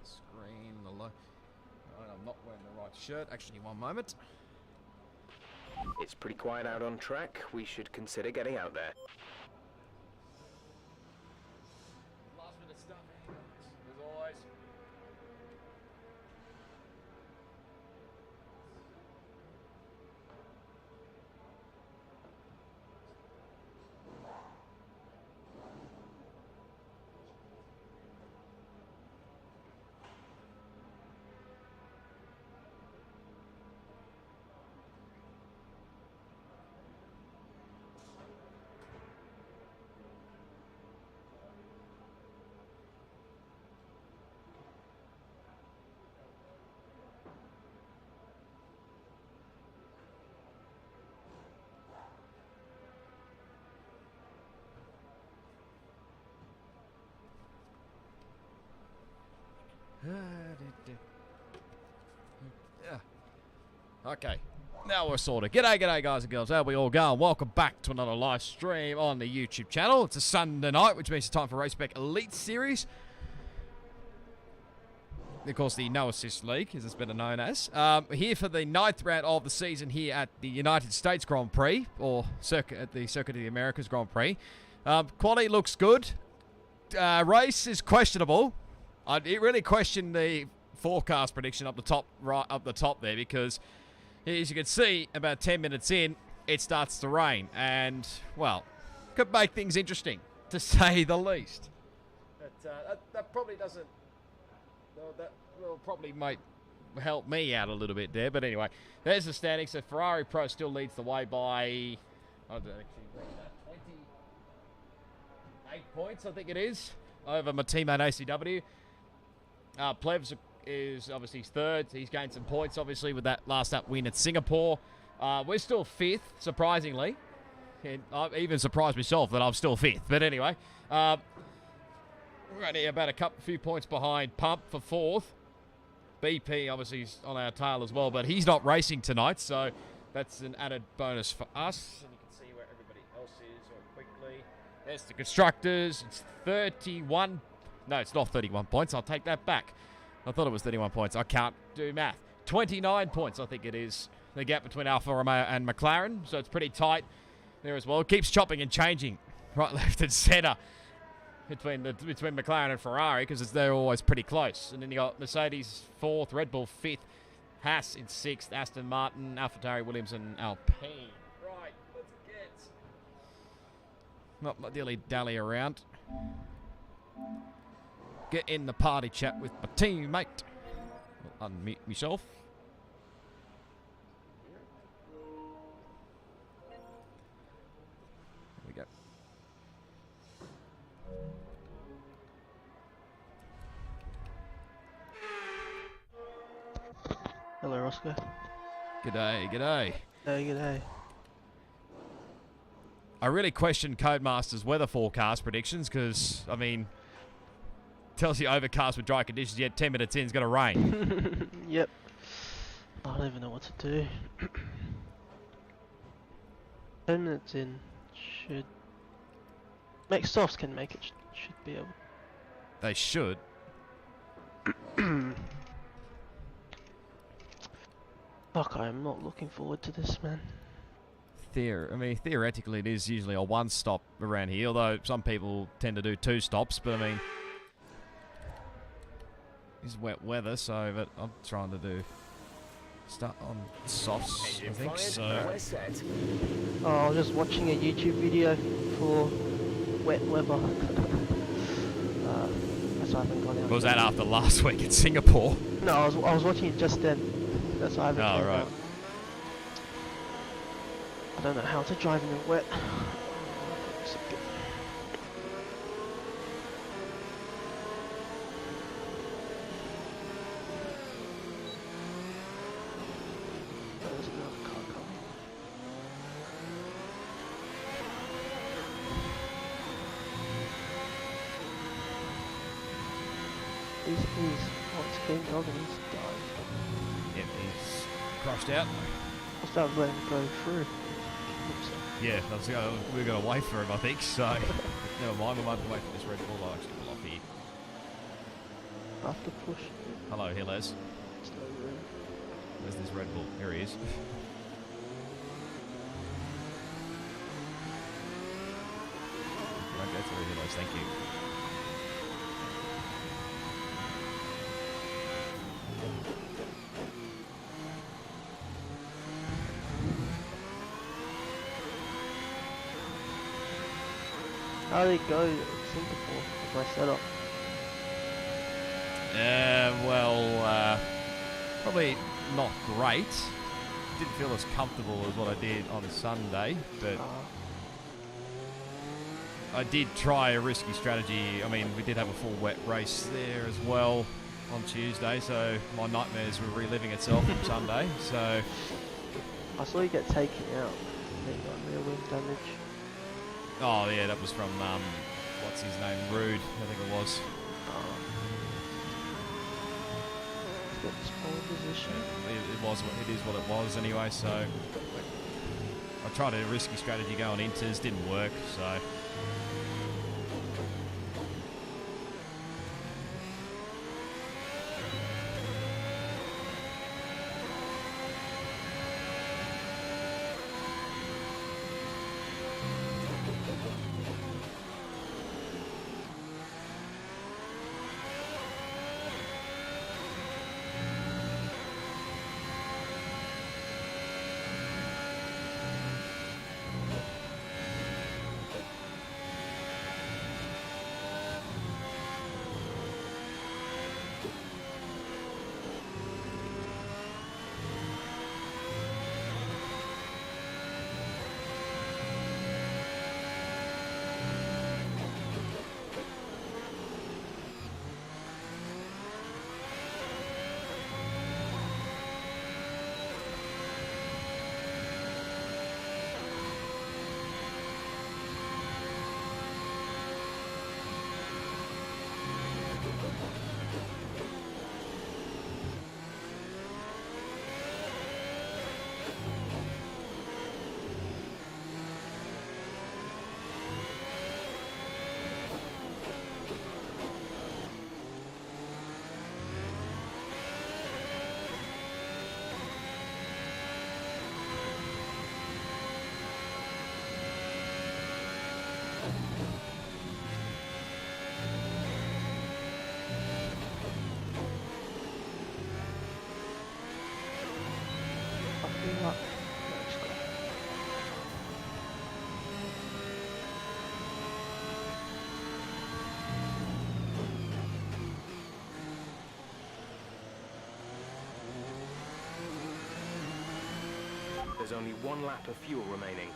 screen. I'm not wearing the right shirt. Actually, one moment. It's pretty quiet out on track. We should consider getting out there. Last minute stuff, as always. Yeah. Okay. Now we're sorted. G'day, guys and girls. How we all going? Welcome back to another live stream on the YouTube channel. It's a Sunday night, which means it's time for Spec Elite Series. Of course, the No Assist League, as it's better known as. Here for the 9th round of the season here at the United States Grand Prix, or at the Circuit of the Americas Grand Prix. Quality looks good. Race is questionable. I'd really question the forecast prediction up the top, right up the top there, because as you can see, about 10 minutes in, it starts to rain, and well, could make things interesting, to say the least. But that probably doesn't. That will probably might help me out a little bit there. But anyway, there's the standings. So Ferrari Pro still leads the way by, I don't actually read that, 28 points, I think it is, over my teammate ACW. Plebs is obviously third. He's gained some points, obviously, with that last up win at Singapore. We're still 5th, surprisingly. And I've even surprised myself that I'm still 5th. But anyway, we're only about a few points behind Pump for 4th. BP, obviously, is on our tail as well, but he's not racing tonight, so that's an added bonus for us. And you can see where everybody else is very quickly. There's the constructors. It's 31. No, it's not 31 points. I'll take that back. I thought it was 31 points. I can't do math. 29 points, I think it is. The gap between Alfa, Romeo, and McLaren. So it's pretty tight there as well. It keeps chopping and changing right, left, and centre between McLaren and Ferrari, because they're always pretty close. And then you got Mercedes 4th, Red Bull 5th, Haas in 6th, Aston Martin, AlphaTauri, Williams, and Alpine. Right, let's get. Not dilly-dally around. Get in the party chat with my teammate. I'll unmute myself. There we go. Hello, Roscoe. G'day, g'day. Hey, g'day. I really question Codemaster's weather forecast predictions, because, I mean, tells you overcast with dry conditions, yet 10 minutes in, it's going to rain. Yep. I don't even know what to do. 10 minutes in should... softs can make it, should be able. They should. Fuck, I am not looking forward to this, man. Theoretically, it is usually a one stop around here, although some people tend to do 2 stops, but I mean, it's wet weather, so but I'm trying to start on softs, I think, so. Oh, I was just watching a YouTube video for wet weather. That's why I haven't gone out. Was that after last week in Singapore? No, I was watching it just then. That's why I haven't gone right. out. I don't know how to drive in the wet. There's another car coming. He's King Dog and he's died. Yep, he's crushed out. I started letting him go through. Yeah, we're going to wait for him, I think, so never mind, we might have to wait for this Red Bull. I'll actually pull off here. After push. Hello, here, Les. There's no room. Where's this Red Bull? Here he is. Don't go through here, Les. Thank you. How did it go in Singapore with my setup? Well, probably not great. Didn't feel as comfortable as what I did on Sunday, but I did try a risky strategy. I mean, we did have a full wet race there as well on Tuesday, so my nightmares were reliving itself from Sunday. So I saw you get taken out. I think got real wind damage. oh yeah, that was from what's his name, Rude, I think it was. Got this pole position. It is what it was anyway. So I tried a risky strategy going into this, didn't work. So. There's only one lap of fuel remaining.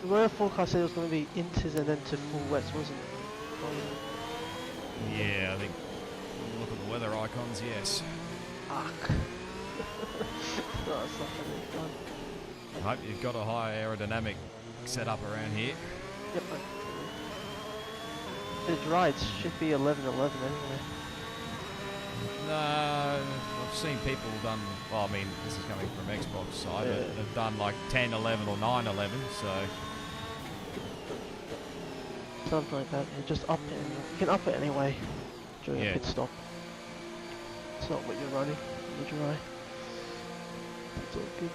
The weather forecast said it was going to be inters and then to full wets, wasn't it? Yeah, I think look at the weather icons, yes. Fuck. That's not really fun. I hope you've got a high aerodynamic setup around here. Yep. The rides should be 11:11 anyway. No, I've seen people done, well, I mean, this is coming from Xbox side, Yeah. but they've done like 10:11 or 9:11, so. Something like that. You just up it. You can up it anyway during a Yeah. pit stop. It's not what you're running. You're dry. It's all good.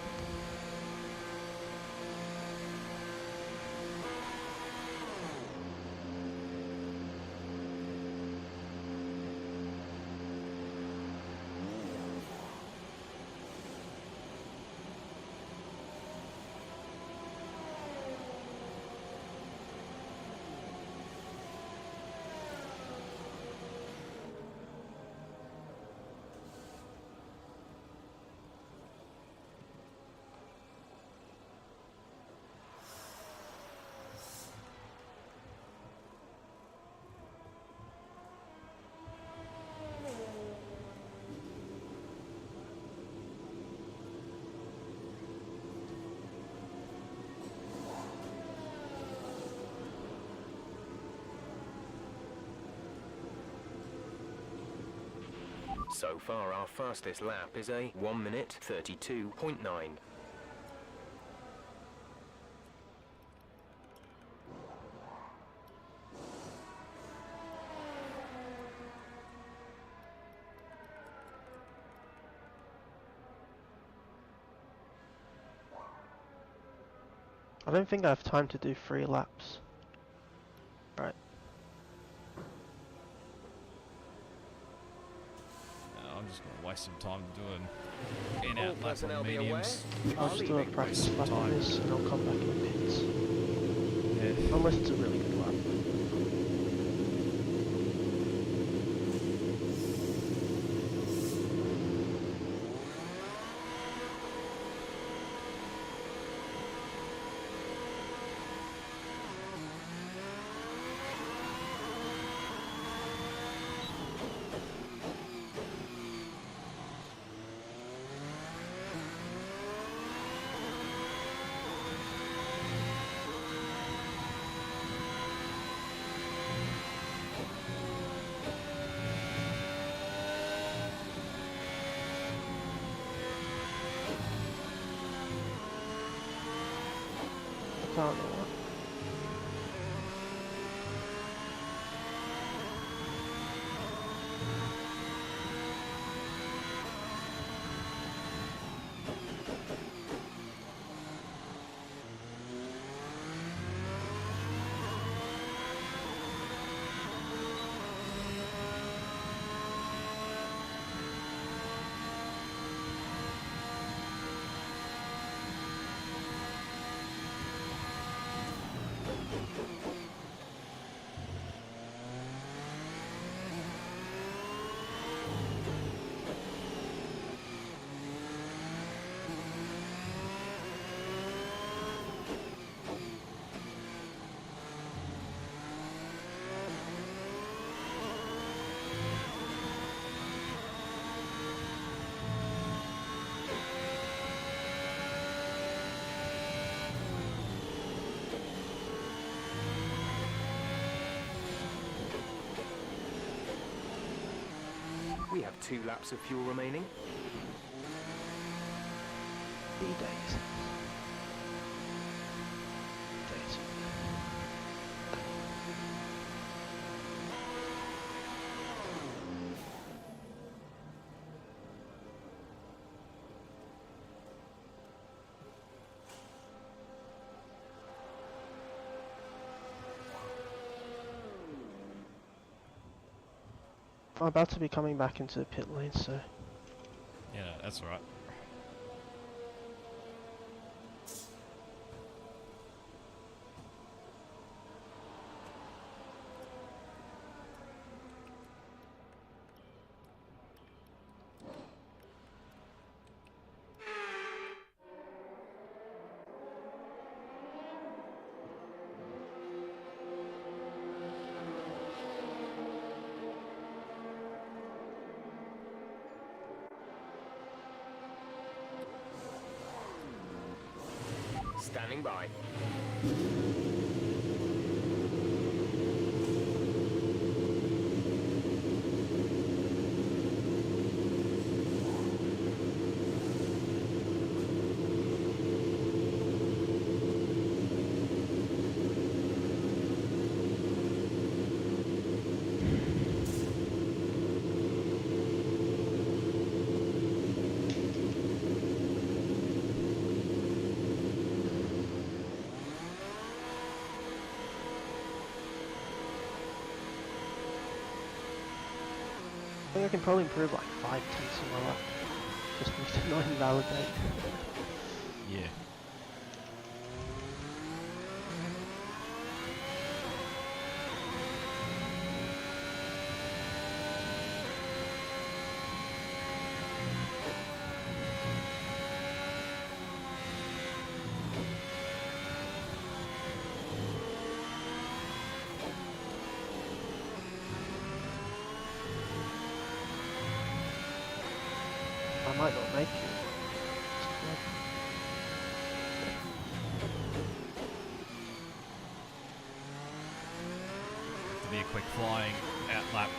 So far, our fastest lap is a 1 minute 32.9. I don't think I have time to do 3 laps. Right. I'm just going to waste some time doing in-out lap personnel on be aware. mediums. I'll just do a practice lap on this and I'll come back in the pits. Yeah. Unless it's a really good lap. I don't know what. We have 2 laps of fuel remaining. B-days. Days. I'm about to be coming back into the pit lane, so Yeah, no, that's alright. Standing by. I think I can probably improve like 5 tenths on my lap. Just need to not invalidate. Yeah. I might not make it. To be a quick flying out lap.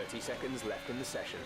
30 seconds left in the session.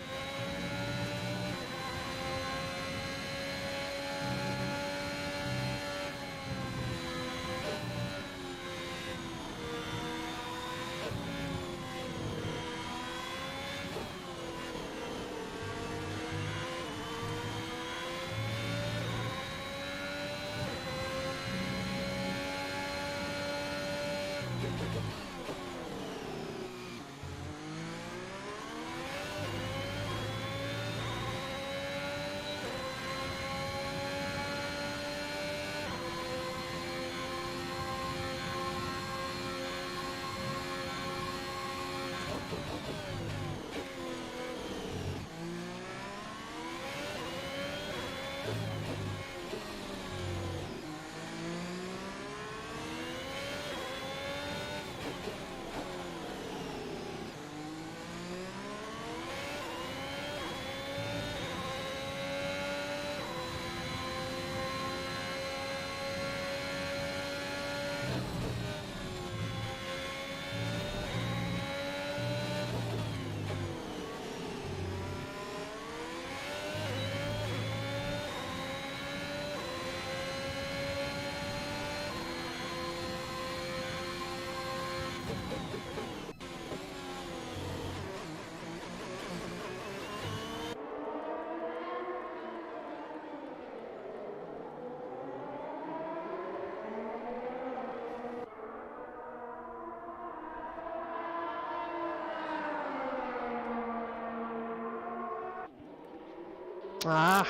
Ah!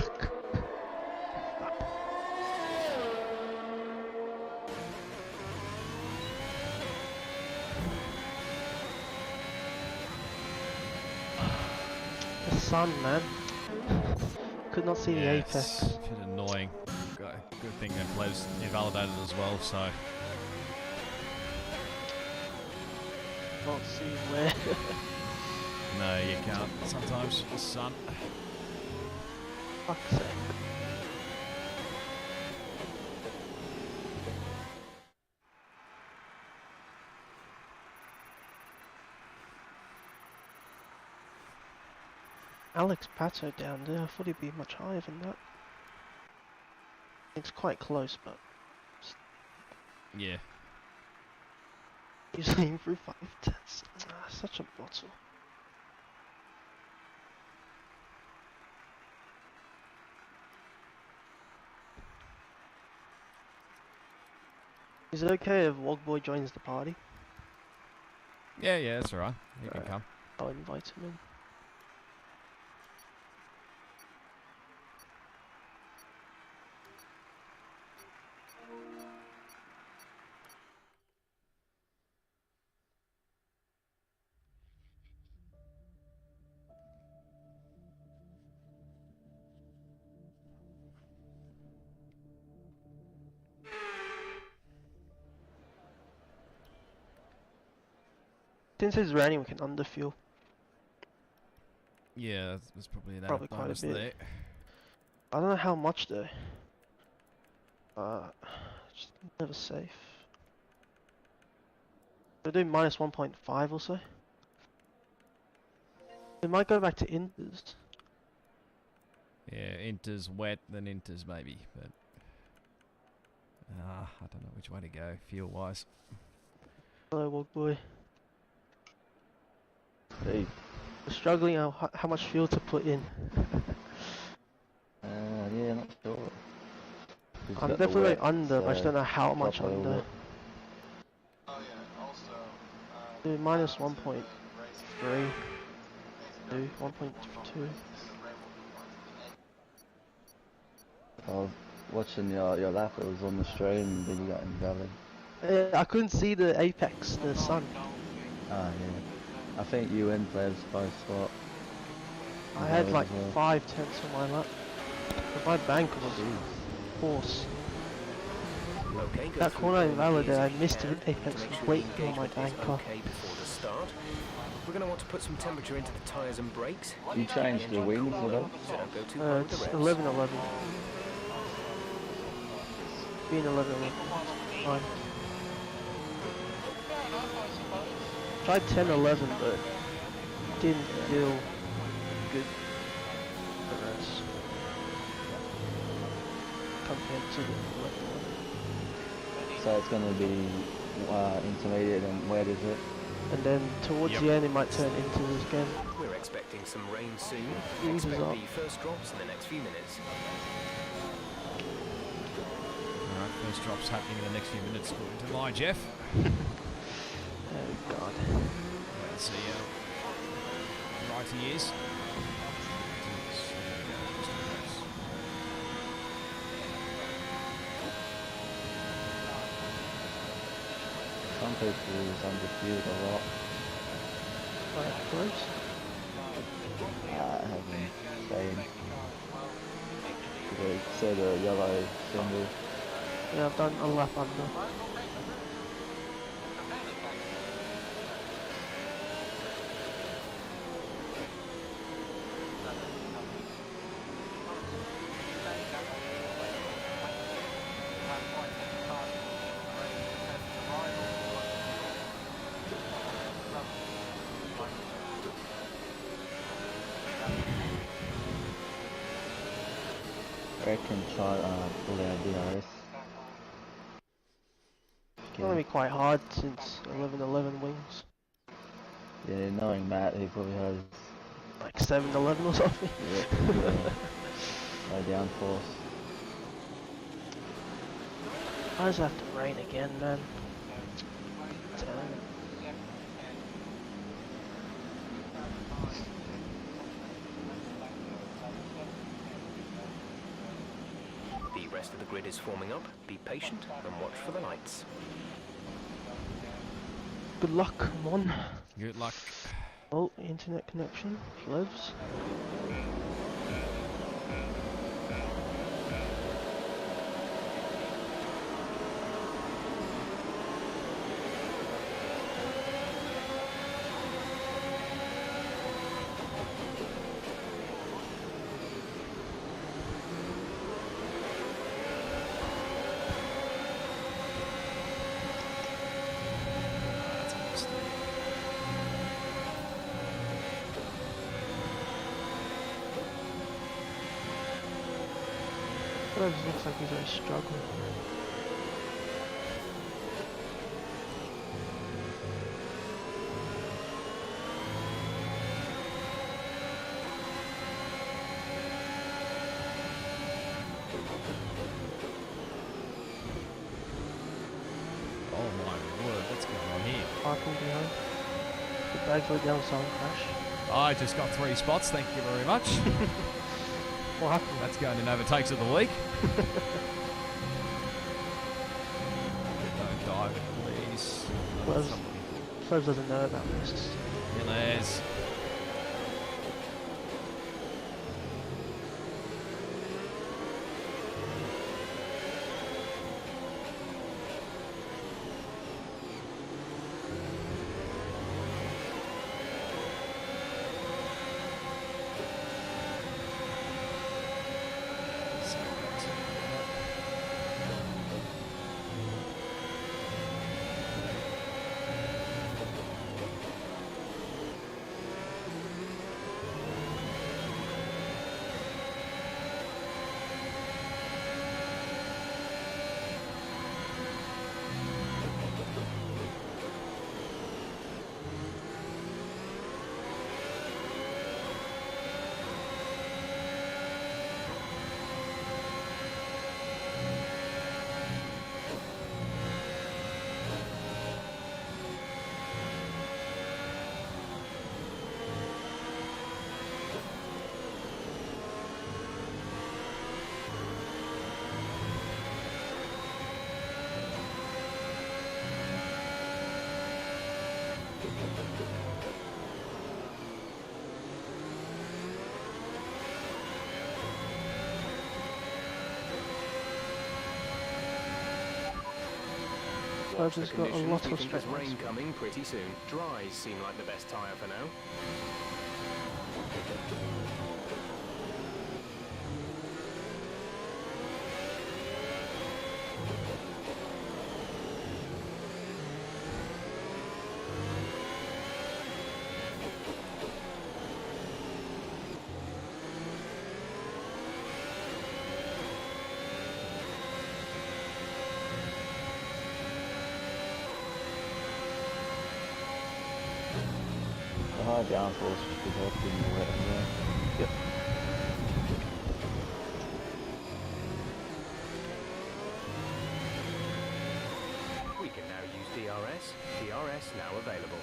The sun, man. Could not see the Yeah, apex. it's a bit annoying. Good thing that Plev's invalidated as well, so. Can't see where. No, you can't. Sometimes the sun. Fuck's sake. Alex Pato down there, I thought he'd be much higher than that. It's quite close, but Yeah. he's aiming through 5 tests. Ah, such a bottle. Is it okay if Wogboy joins the party? Yeah, that's alright. You can come. I'll invite him in. Since it's raining, we can underfuel. Yeah, that's probably an Probably added quite a bonus bit. there. I don't know how much though. Just never safe. We'll do minus 1.5 or so. We might go back to inters. Yeah, enters wet, then enters maybe, but I don't know which way to go fuel-wise. Hello, Wogboy. Hey, We're struggling how much fuel to put in. yeah, not sure. He's I'm got the definitely wet, under, but I just don't know how top much over under. it. Do minus 1.3. Do 1.2. I was watching your lap, it was on the stream, and then you got invalid. I couldn't see the apex, the sun. Ah, yeah. I think you and Plebs both swap. I had Invalid like as well. 5 tenths on my lap. But my bank was horse. Okay, go That through corner all the invalid gears there, I if you missed can the to apex make was sure waiting the on my engagement is banker. okay before the start. We're going to want to put some temperature into the tyres and brakes. You changed the wings cool with low, it? so don't go too hard with It's the revs. 11-11. Being 11-11. Fine. Tried 10-11, but didn't feel good for us compared to the left one. So it's going to be intermediate and wet, is it? And then towards Yep. the end it might turn into this again. We're expecting some rain soon. Eases Expect up. the first drops in the next few minutes. Alright, first drop's happening in the next few minutes, according to my Jeff. Oh god. Let's see how right he is. Some people use undefeated a lot. Right, close. I haven't seen. They said a yellow symbol. Yeah, I've done a lap under. I reckon try pull out DRS. It's gonna be quite hard since 1111 wings. Yeah, knowing Matt, he probably has Like 711 or something. no downforce. I just have to rain again, man. Damn it. The rest of the grid is forming up. Be patient and watch for the lights. Good luck, come on. Good luck. Oh, internet connection, Flevs. Flevs looks like he's really struggling. Oh my word, what's going on here? Parking behind. The bag went down some crash. I just got 3 spots, thank you very much. What happened? That's going in overtakes of the week. Don't dive it, please. Flevs, Flevs doesn't know about this. Yes. Flevs has got a lot We of think there's strength. rain coming pretty soon. Dries seem like the best tyre for now. downforce should help in the wet anyway. Yep. We can now use DRS. DRS now available.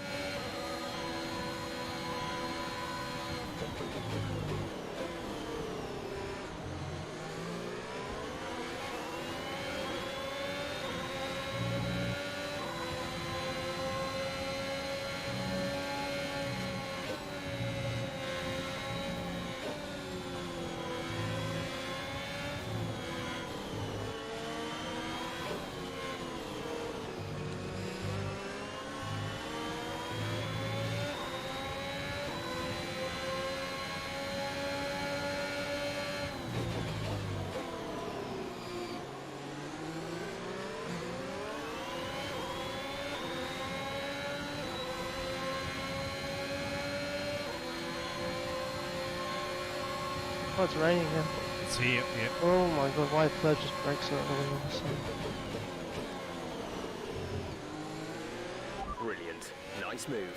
Oh, it's raining now. It's here, yep. Oh my god, why did Flair just break so early all of a sudden? Brilliant. Nice move.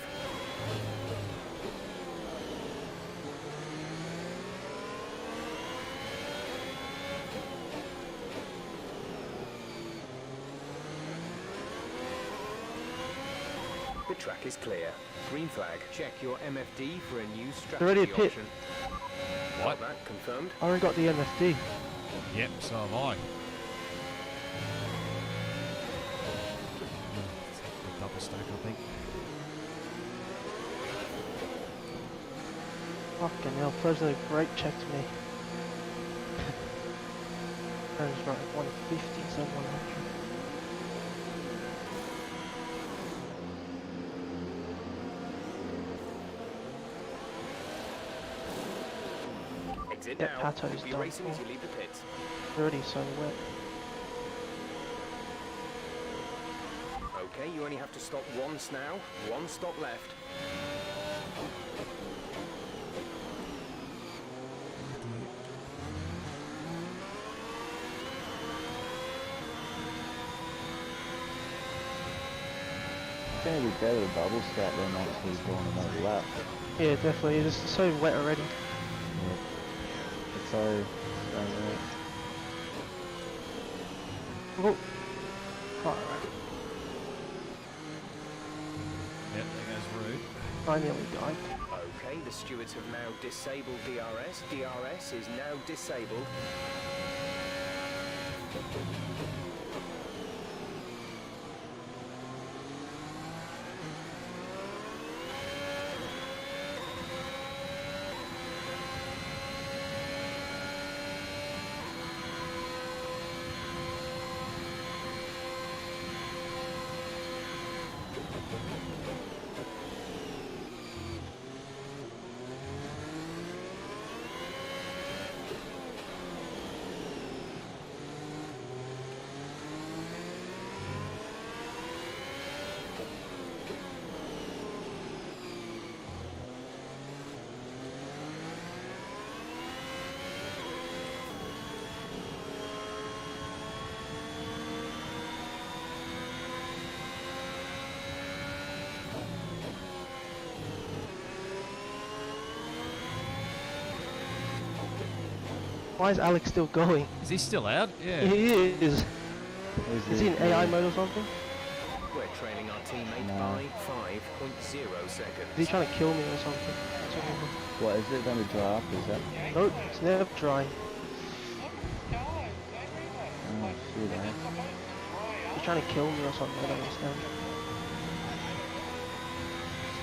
The track is clear. Green flag. Check your MFD for a new strategy Already a pit. option. What? Got that confirmed. I already got the MFD. Yep, so have I. Double stack, I think. Fucking hell, Flair's done a great check to me. I was right at 150 instead of 100. Exit That now. Pato's Be done racing as for. you leave the pits. It's already so wet. Okay, you only have to stop once now. One stop left. It's going to be better with double stack than actually doing another lap. Yeah, definitely. It's just so wet already. Yeah. It's so wet. Oh. Alright. Yep, there goes Rude. I nearly died. Okay, the stewards have now disabled DRS. DRS is now disabled. Why is Alex still going? Is he still out? Yeah. He is. Is he in AI mode or something? We're trailing our teammate No. by 5.0 seconds. Is he trying to kill me or something? That's what I mean. What is it going to dry up? Is that? Nope, it's never dry. Oh shit, eh? He's trying to kill me or something, I don't understand.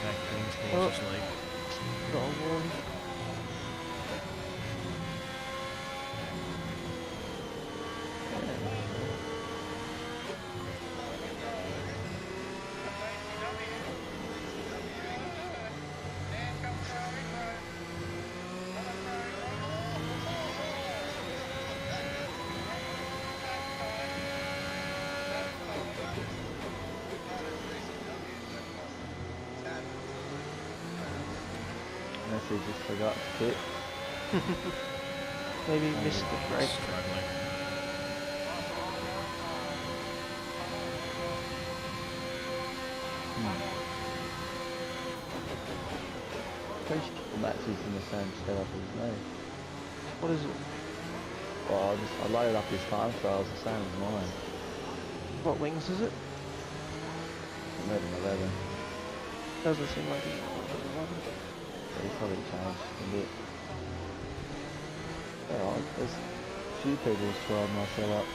Back things Oh. cautiously. Got a warning. Unless he just forgot to quit. Maybe he missed the break. Struggling. Pretty sure Matt's using the same setup as me. What is it? Well, I loaded up his time trials the same as mine. What wings is it? 11. Doesn't seem like it's 11. So he's probably changed a bit. Alright, there's a few people who's tried my setup.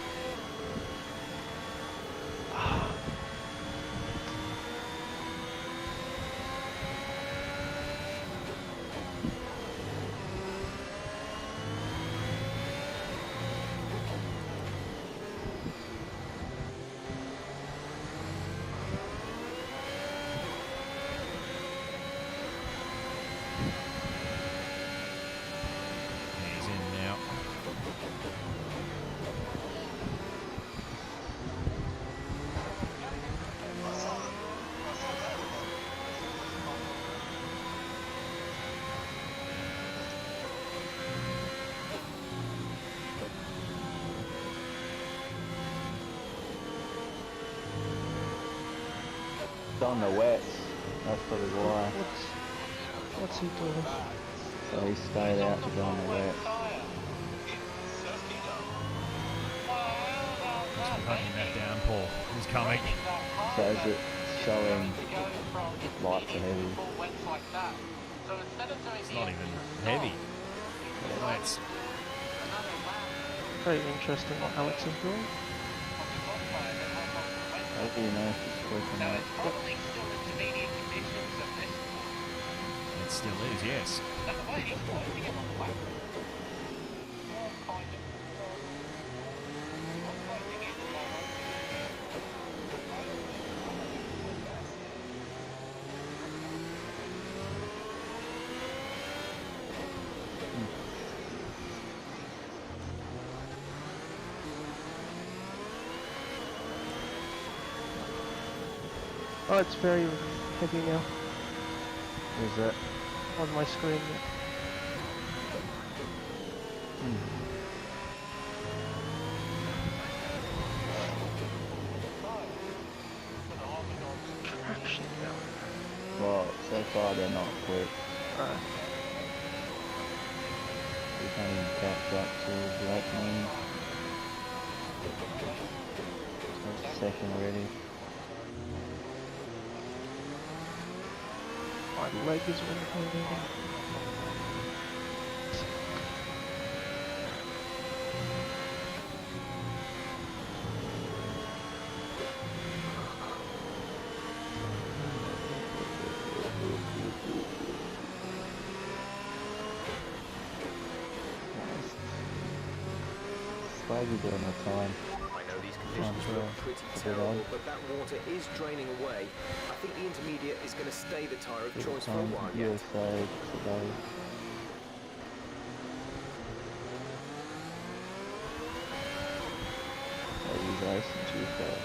He's in now. It's on the wets, that's probably why. What's he doing? So he stayed out to go on the wet. Must be hunting that down, Paul. He's coming. So is it showing light to heavy? It's not even heavy. Let's. Very interesting what Alex is doing. How do you know if it's working out? It still is, yes. Oh, it's very heavy now Is it? on my screen. Traction down. Well, so far they're not quick. We can't even catch up to the opening. It's second already. My leg is winning. Swaggy doing the time. I know these conditions look pretty terrible, but that water is draining away. I think the intermediate is going to stay the tyre of choice for a while yet. USA today. You guys too fast.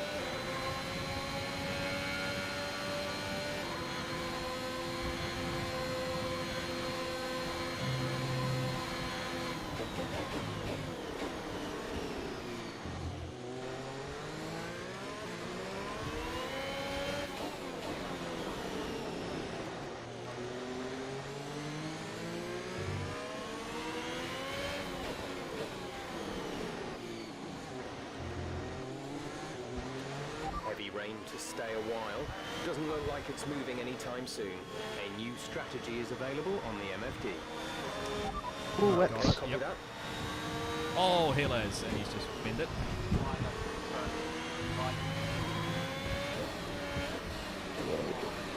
Heavy rain to stay a while. Doesn't look like it's moving anytime soon. A new strategy is available on the MFD. Ooh, wet. Copy Yep. that. Oh, Hillers, and he's just binned it.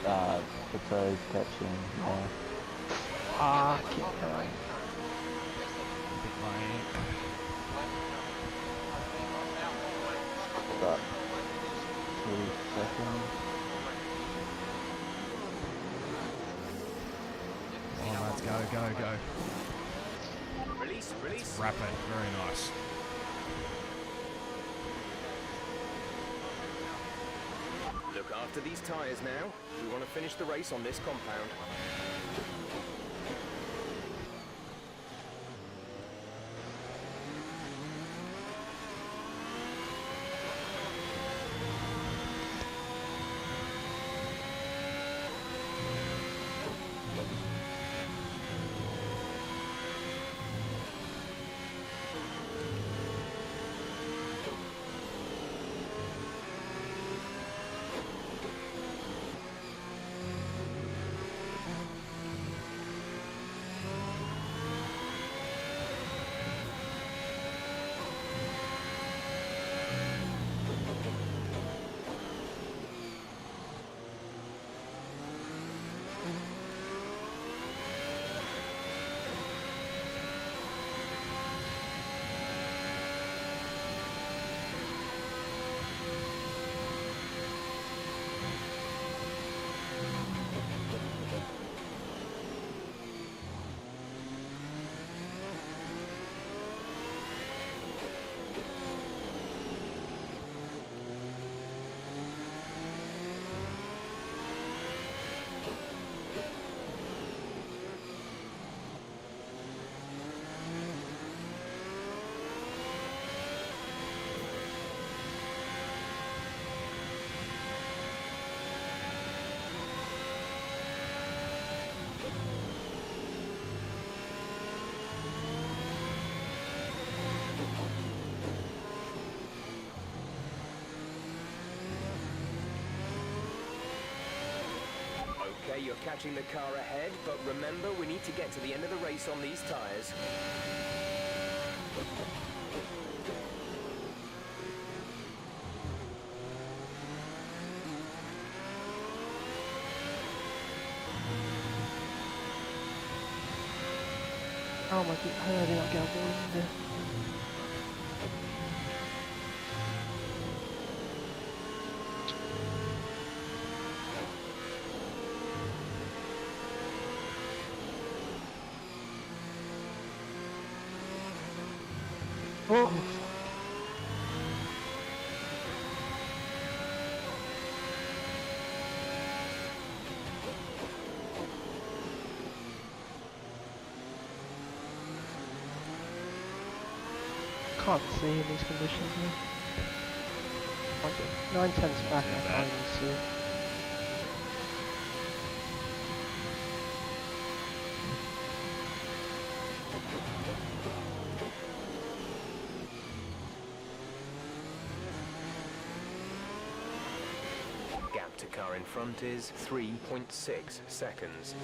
The pros catching. Ah, keep going. Bit late. About 2 seconds. Oh, let's go. Release. Rapid, very nice. Look after these tyres now. We want to finish the race on this compound. Okay, you're catching the car ahead, but remember, we need to get to the end of the race on these tyres. Oh my god, how did I not get a ball in there? Oh! Can't see in these conditions, man. 9/10's back, I can't even see. Gap to car in front is 3.6 seconds.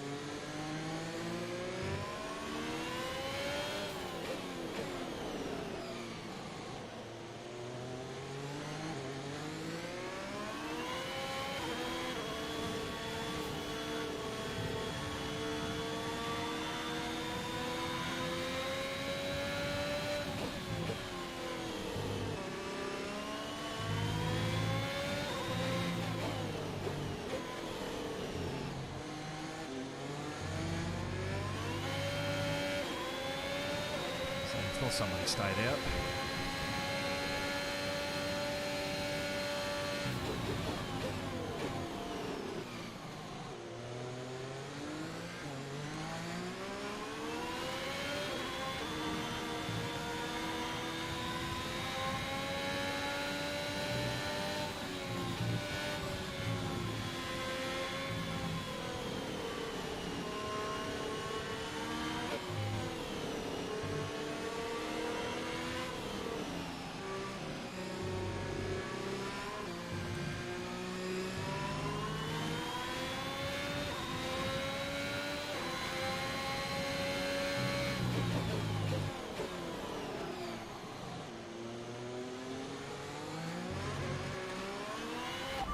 Until somebody stayed out.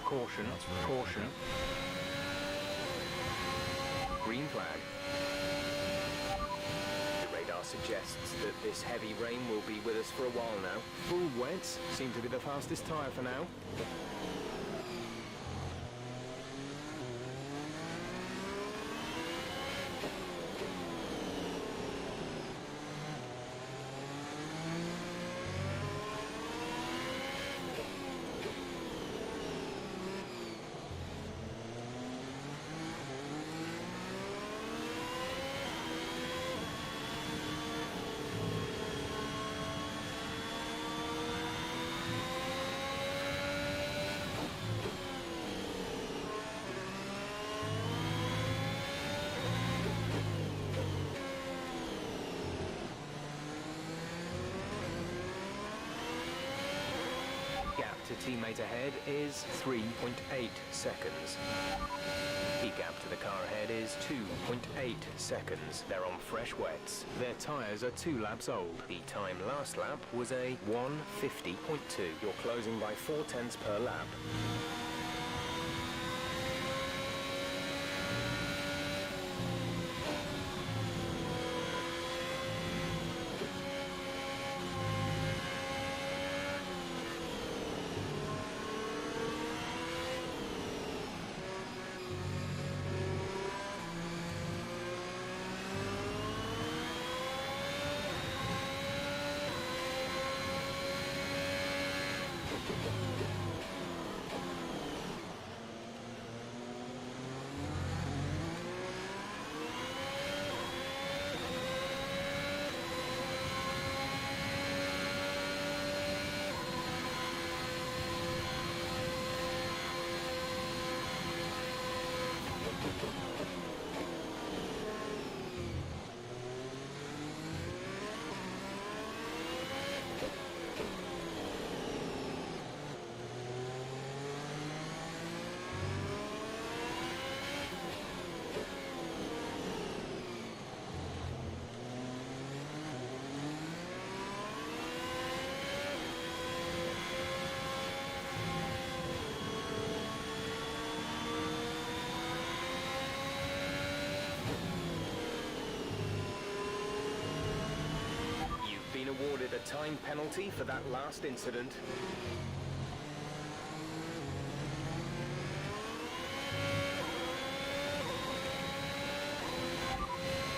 Caution, caution. Green flag. The radar suggests that this heavy rain will be with us for a while now. Full wets seem to be the fastest tyre for now. Gap to teammate ahead is 3.8 seconds. The gap to the car ahead is 2.8 seconds. They're on fresh wets. Their tyres are 2 laps old. The time last lap was a 1:50.2. You're closing by 0.4 per lap. been awarded a time penalty for that last incident.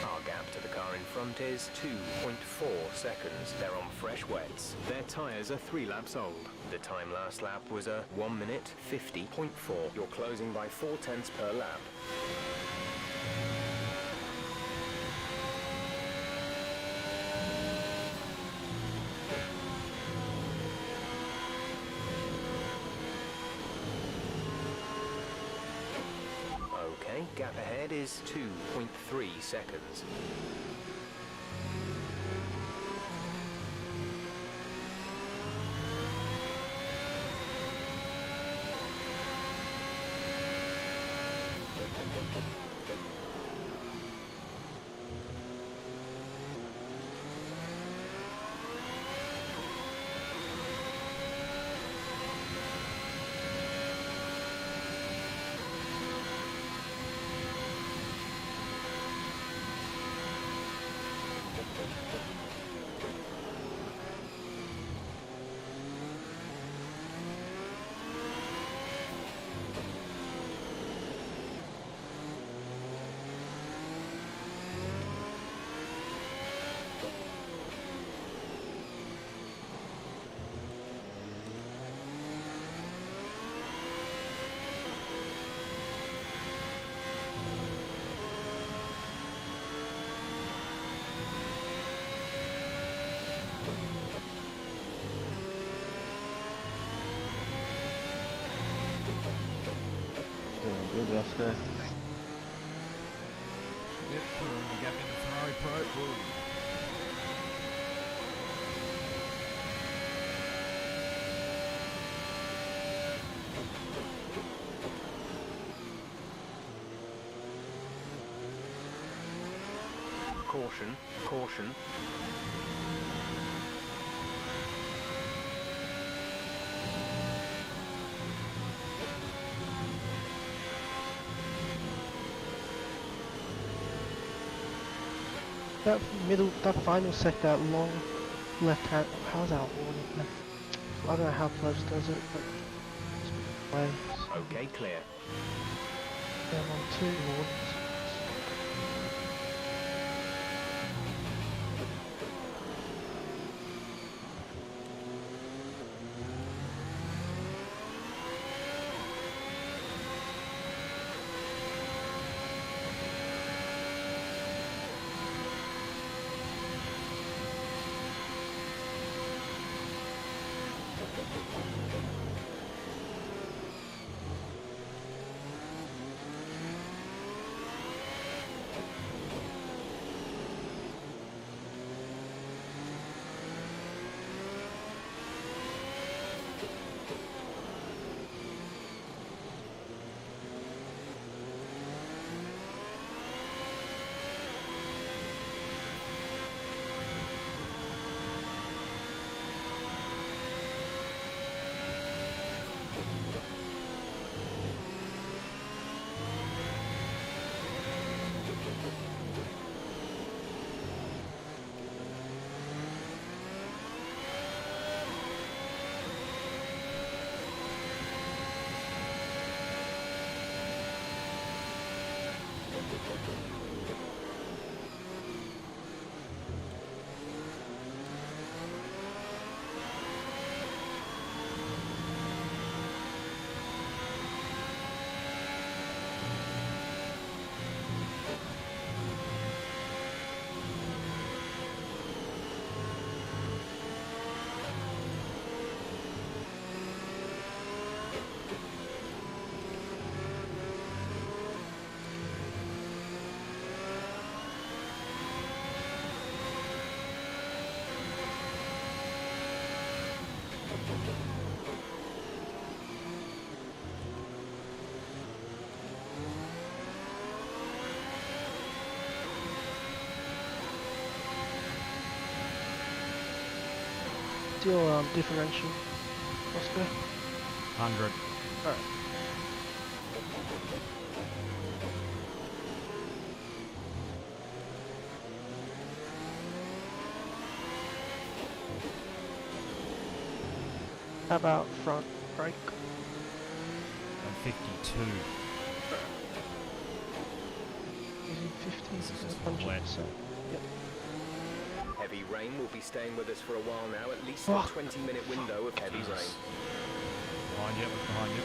Our gap to the car in front is 2.4 seconds. They're on fresh wets. Their tyres are 3 laps old. The time last lap was a 1 minute 50.4. You're closing by 0.4 per lap. Okay, gap ahead is 2.3 seconds. Good, Roscoe. Yep, we gap in the Ferrari Pro. Ooh. Caution, caution. That middle, that final set, that long left hand, how's that warning? I don't know how close does it, but it's way. Okay, clear. Yeah, I'm on 2 warnings. Your differential, Oscar? 100. Alright. How about front brake? On 52. Is it 50? This is just wet. 100%. Yep. Heavy rain will be staying with us for a while now, at least Oh. a 20-minute window of heavy Jesus. rain. Behind you, what's behind you?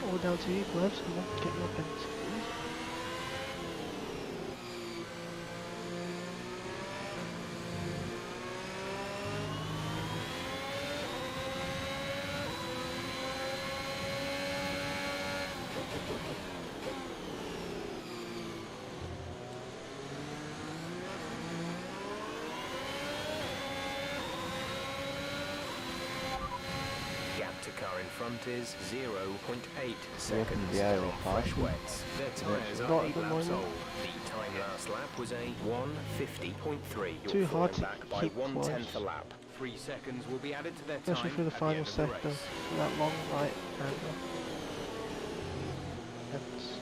All down to you, gloves. Come on, get your pins. front is 0.8 seconds. the They're area on fresh parking. wets. Their tyres Not are at 8 the laps moment. old. The time last lap was a 1:50.3. Too You're hard falling to back by keep 1/10 a close. lap. 3 seconds will be added to their Especially time through the at final end of the sector. race. That long right angle. Yes.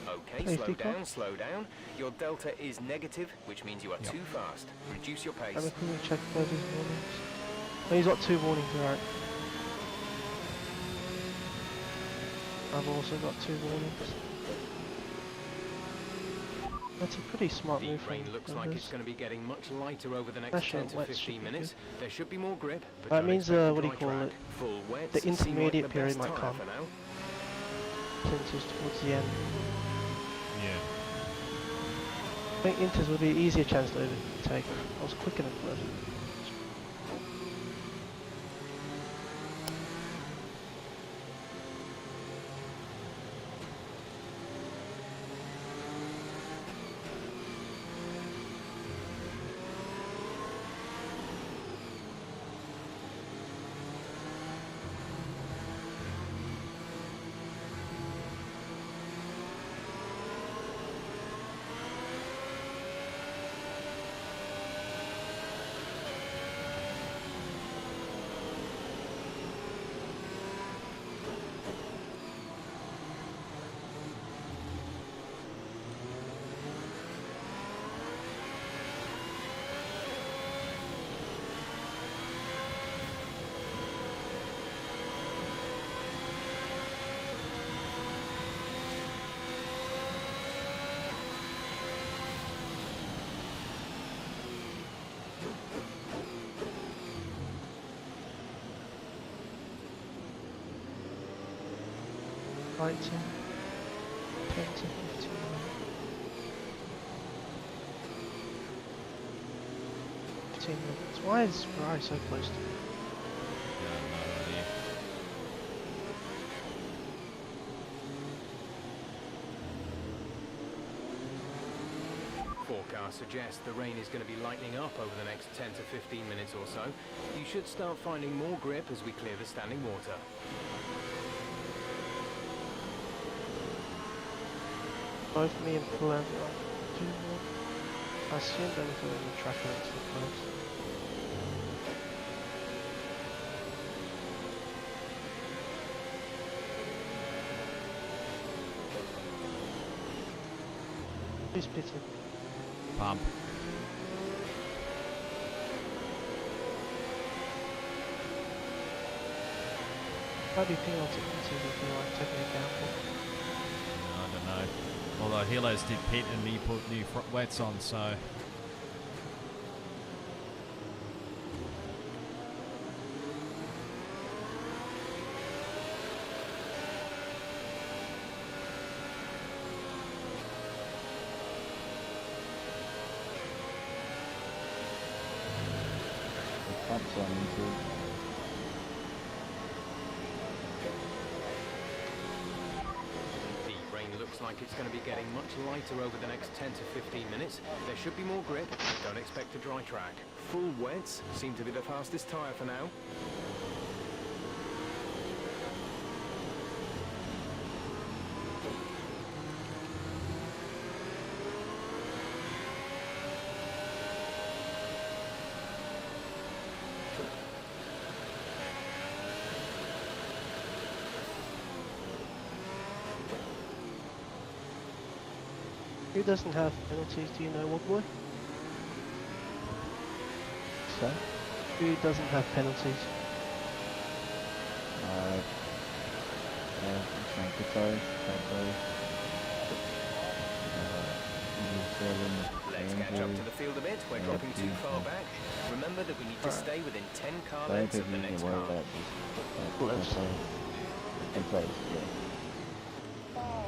Okay, Safety car. slow down. Your delta is negative, which means you are too fast. Reduce your I'm pace. going to check both his warnings. Oh, he's got 2 warnings, alright. I've also got 2 warnings. That's a pretty smart The move from rain looks like it's going to be getting much lighter over the next Especially 10 to wet should 15 be minutes. There should be more grip, but That don't means, expect a what do you dry call track. it? Full wets The seem like intermediate the period best might tyre come. for now. Inters towards the end. Yeah. I think Inters will be an easier chance to overtake. I was quicker than first. Right, 10 to 15 minutes. 15 minutes. Why is Ferrari so close to me? Yeah, no idea. Forecast suggests the rain is going to be lightening up over the next 10 to 15 minutes or so. You should start finding more grip as we clear the standing water. Both me and Phil have 2 more. I assume both of them are tracking it too close. Who's pitting? Pump. Might be penalty if you like taking a gamble. I don't know. Although Helos did pit and he put new wets on, so. The pumps on into. The rain looks like it's going to be getting much lighter over the next 10 to 15 minutes. There should be more grip, but don't expect a dry track. Full wets seem to be the fastest tyre for now. Who doesn't have penalties, do you know, what boy? So, Who doesn't have penalties? Sanctuary, Let's catch up to the field a bit. We're dropping too far back. Remember that we need to stay within 10 car I don't lengths think of the you need next to worry car. about this. Let's- In place, yeah.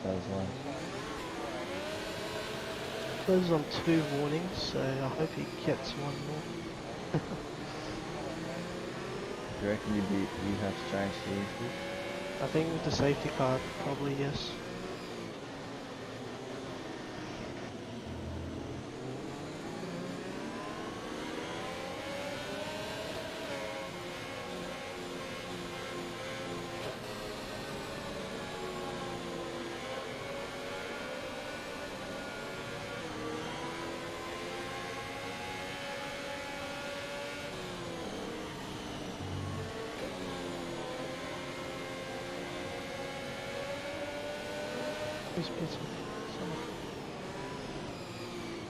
as well. Goes on 2 warnings, so I hope he gets one more. Do you reckon you have to change to these? I think with the safety car, probably yes. Who's pissing?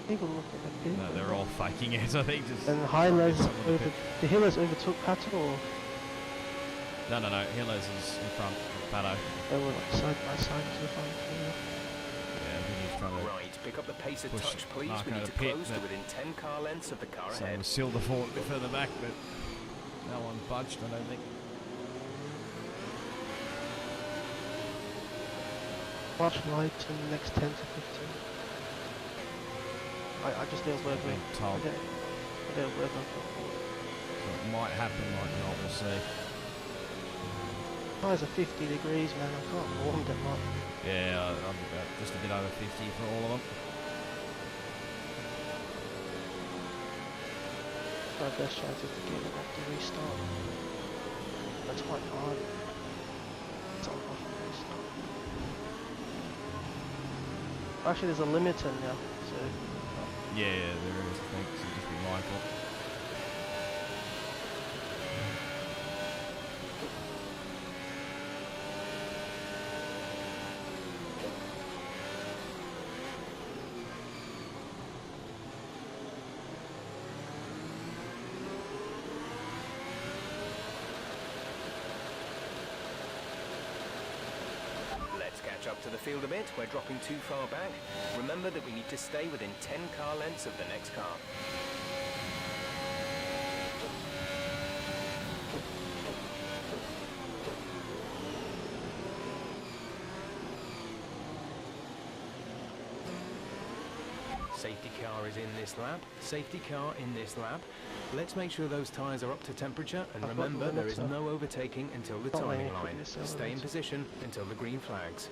People look at the pit. No, they're all faking it, I think. Just And Highlands some of the over. pit. The Hillers overtook Pato, or No, Hillers is in front of Pato. they were like side by side to find Yeah, I think he's trying to Right, pick up the pace a push touch, please. Mark We out need of to pit, close to but- within 10 car lengths of the car so ahead. we'll seal the fort a bit further back, but no one budged, I don't think. Watch light in the next 10 to 15. I just did weather. Being told. I did weather. So it might happen, might not, we'll see. Highs are 50 degrees, man. I can't warm that much. Yeah, I'm about just a bit over 50 for all of them. My best chance is to get it off the restart. That's quite hard. It's on off the restart. Actually, there's a limiter now, so Yeah, there is, I think, so just be mindful. Let's catch up to the field a bit. We're dropping too far back. Remember that we need to stay within 10 car lengths of the next car. Safety car is in this lap. Safety car in this lap. Let's make sure those tyres are up to temperature, and I've got the remember there is limiter. no overtaking until the Not timing letting it line. this Stay in limiter. position until the green flags.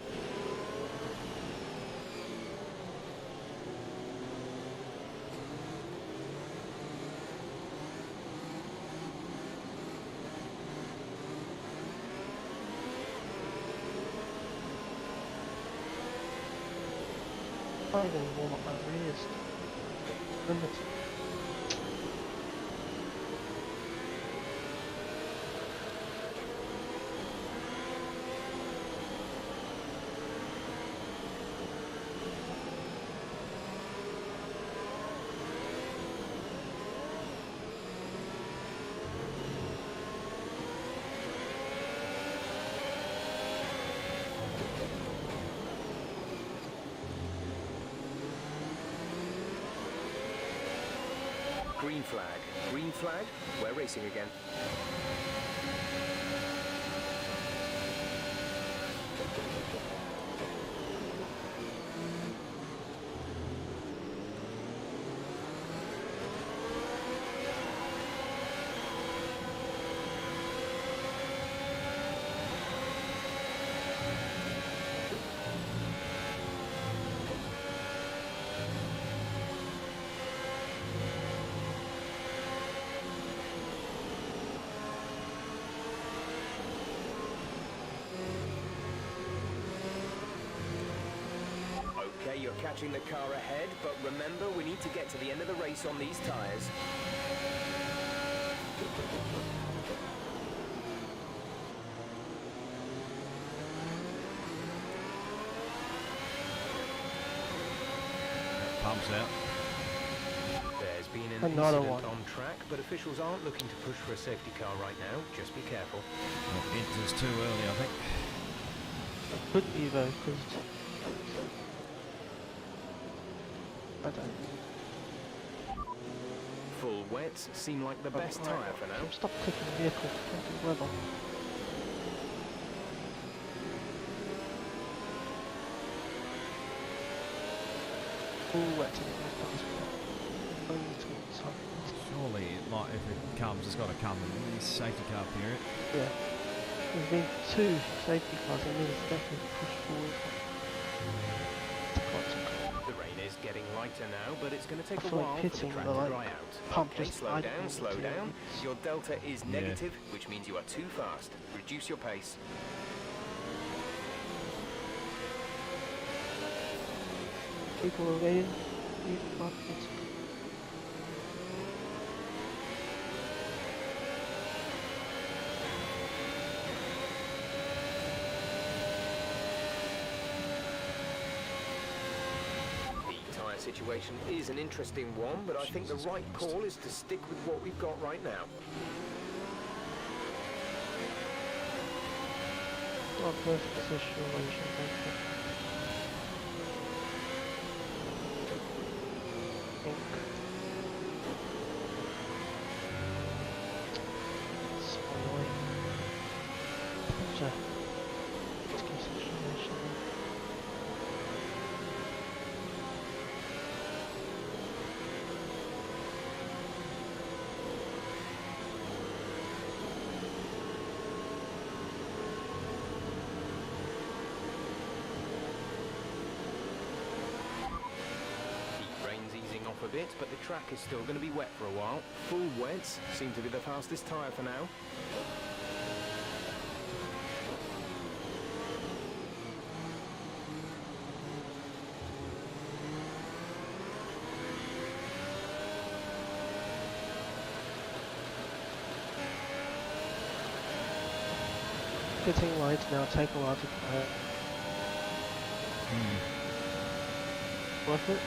I can't even warm up my rears. Limiter. Green flag. Green flag. We're racing again. Okay, you're catching the car ahead, but remember we need to get to the end of the race on these tyres. Pumps out. There's been an Another incident one. on track, but officials aren't looking to push for a safety car right now. Just be careful. Well, enters too early, I think. Could be though, because I don't. Full wets seem like the best tyre for now. Stop clicking the vehicle. Don't do weather. full wet to get back on this point. Only to get time. Surely it might, if it comes, it's got to come in the safety car period. Yeah. There's been 2 safety cars, I mean it's definitely pushed forward. The rain is getting lighter now, but it's going to take I a feel like while for the pitting, track but to like dry out. pump Okay, just slow idling down, slow into down. it. Your delta is Yeah. negative, which means you are too fast. Reduce your pace. People are waiting. People are pitting. The tyre situation is an interesting one, but I think the right call is to stick with what we've got right now. Not first position, we should think. So annoying. Such a risky situation. The rain's easing off a bit, but the track is still going to be wet for a while. Full wets seem to be the fastest tyre for now. Pitting lights now take a while to worth it.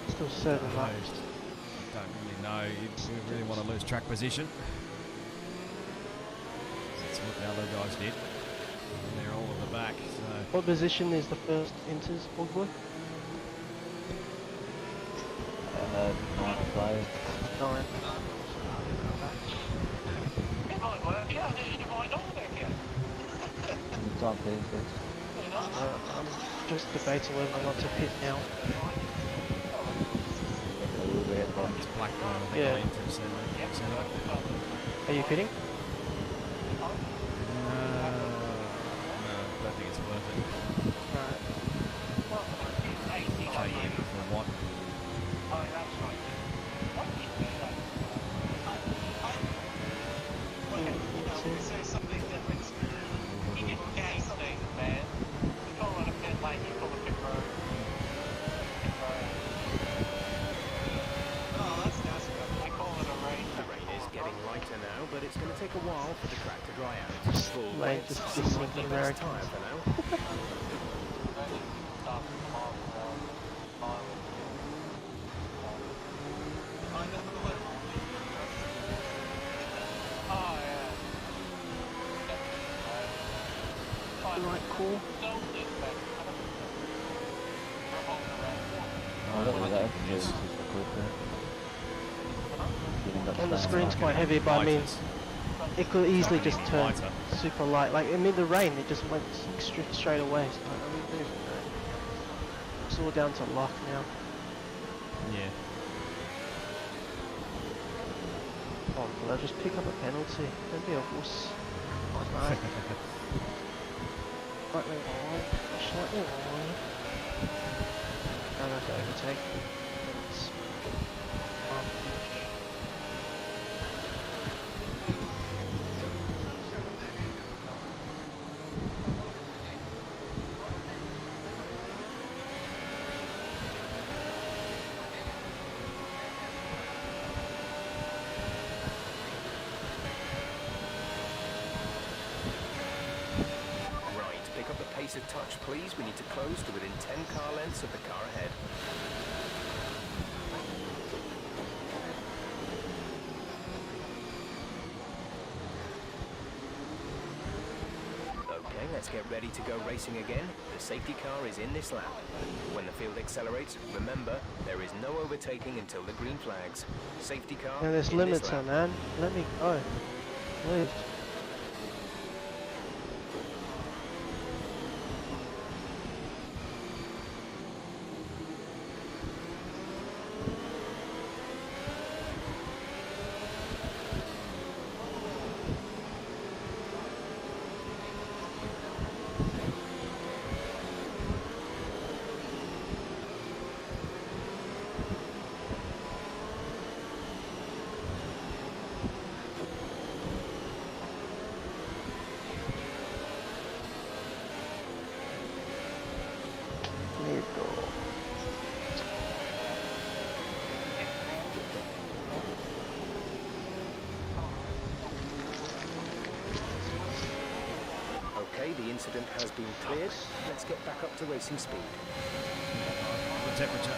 Still 7 laps. Don't really know. You really want to lose track position. That's what the other guys did. And they're all at the back, so... What position is the first Inters, Bogboy? 95. 9. It's on pace. I'm just debating whether or not to pit now. It's black line, I think, Yeah. on into center. Are you pitting? No, I don't think it's worth it. Right. Take it for what? The rain is getting lighter now, but it's going to take a while for the track to dry out. Full Lane wets just seems like sinking the best Americans. tyre for now. The right call. I don't think that is super quick there. On the screen's quite heavy, but I mean, it could easily just turn super light. Like, I mean, the rain, it just went straight away. So, I mean, it's all down to luck now. Yeah. Oh, will I just pick up a penalty? Don't be a wuss. Right. Slightly wide. Slightly wide. And I have to overtake. It's Right, pick up the pace a touch, please. We need to close to within 10 car lengths of the car ahead. Okay, let's get ready to go racing again. The safety car is in this lap. When the field accelerates, remember, there is no overtaking until the green flags. Safety car And there's in this limiter, lap. man. Let me go. Please. incident has been cleared. Let's get back up to racing speed. The temperature.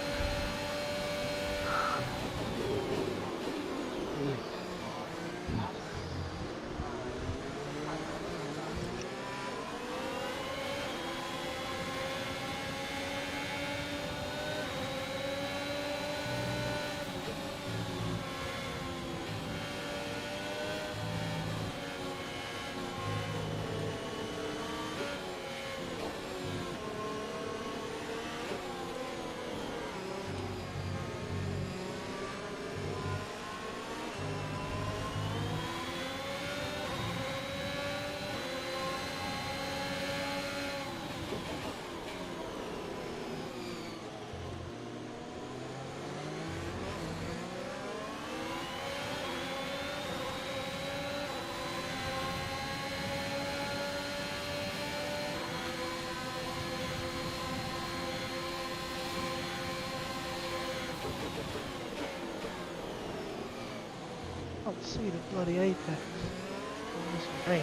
Can't see the bloody apex on this rain.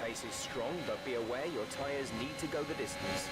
Pace is strong, but be aware your tyres need to go the distance.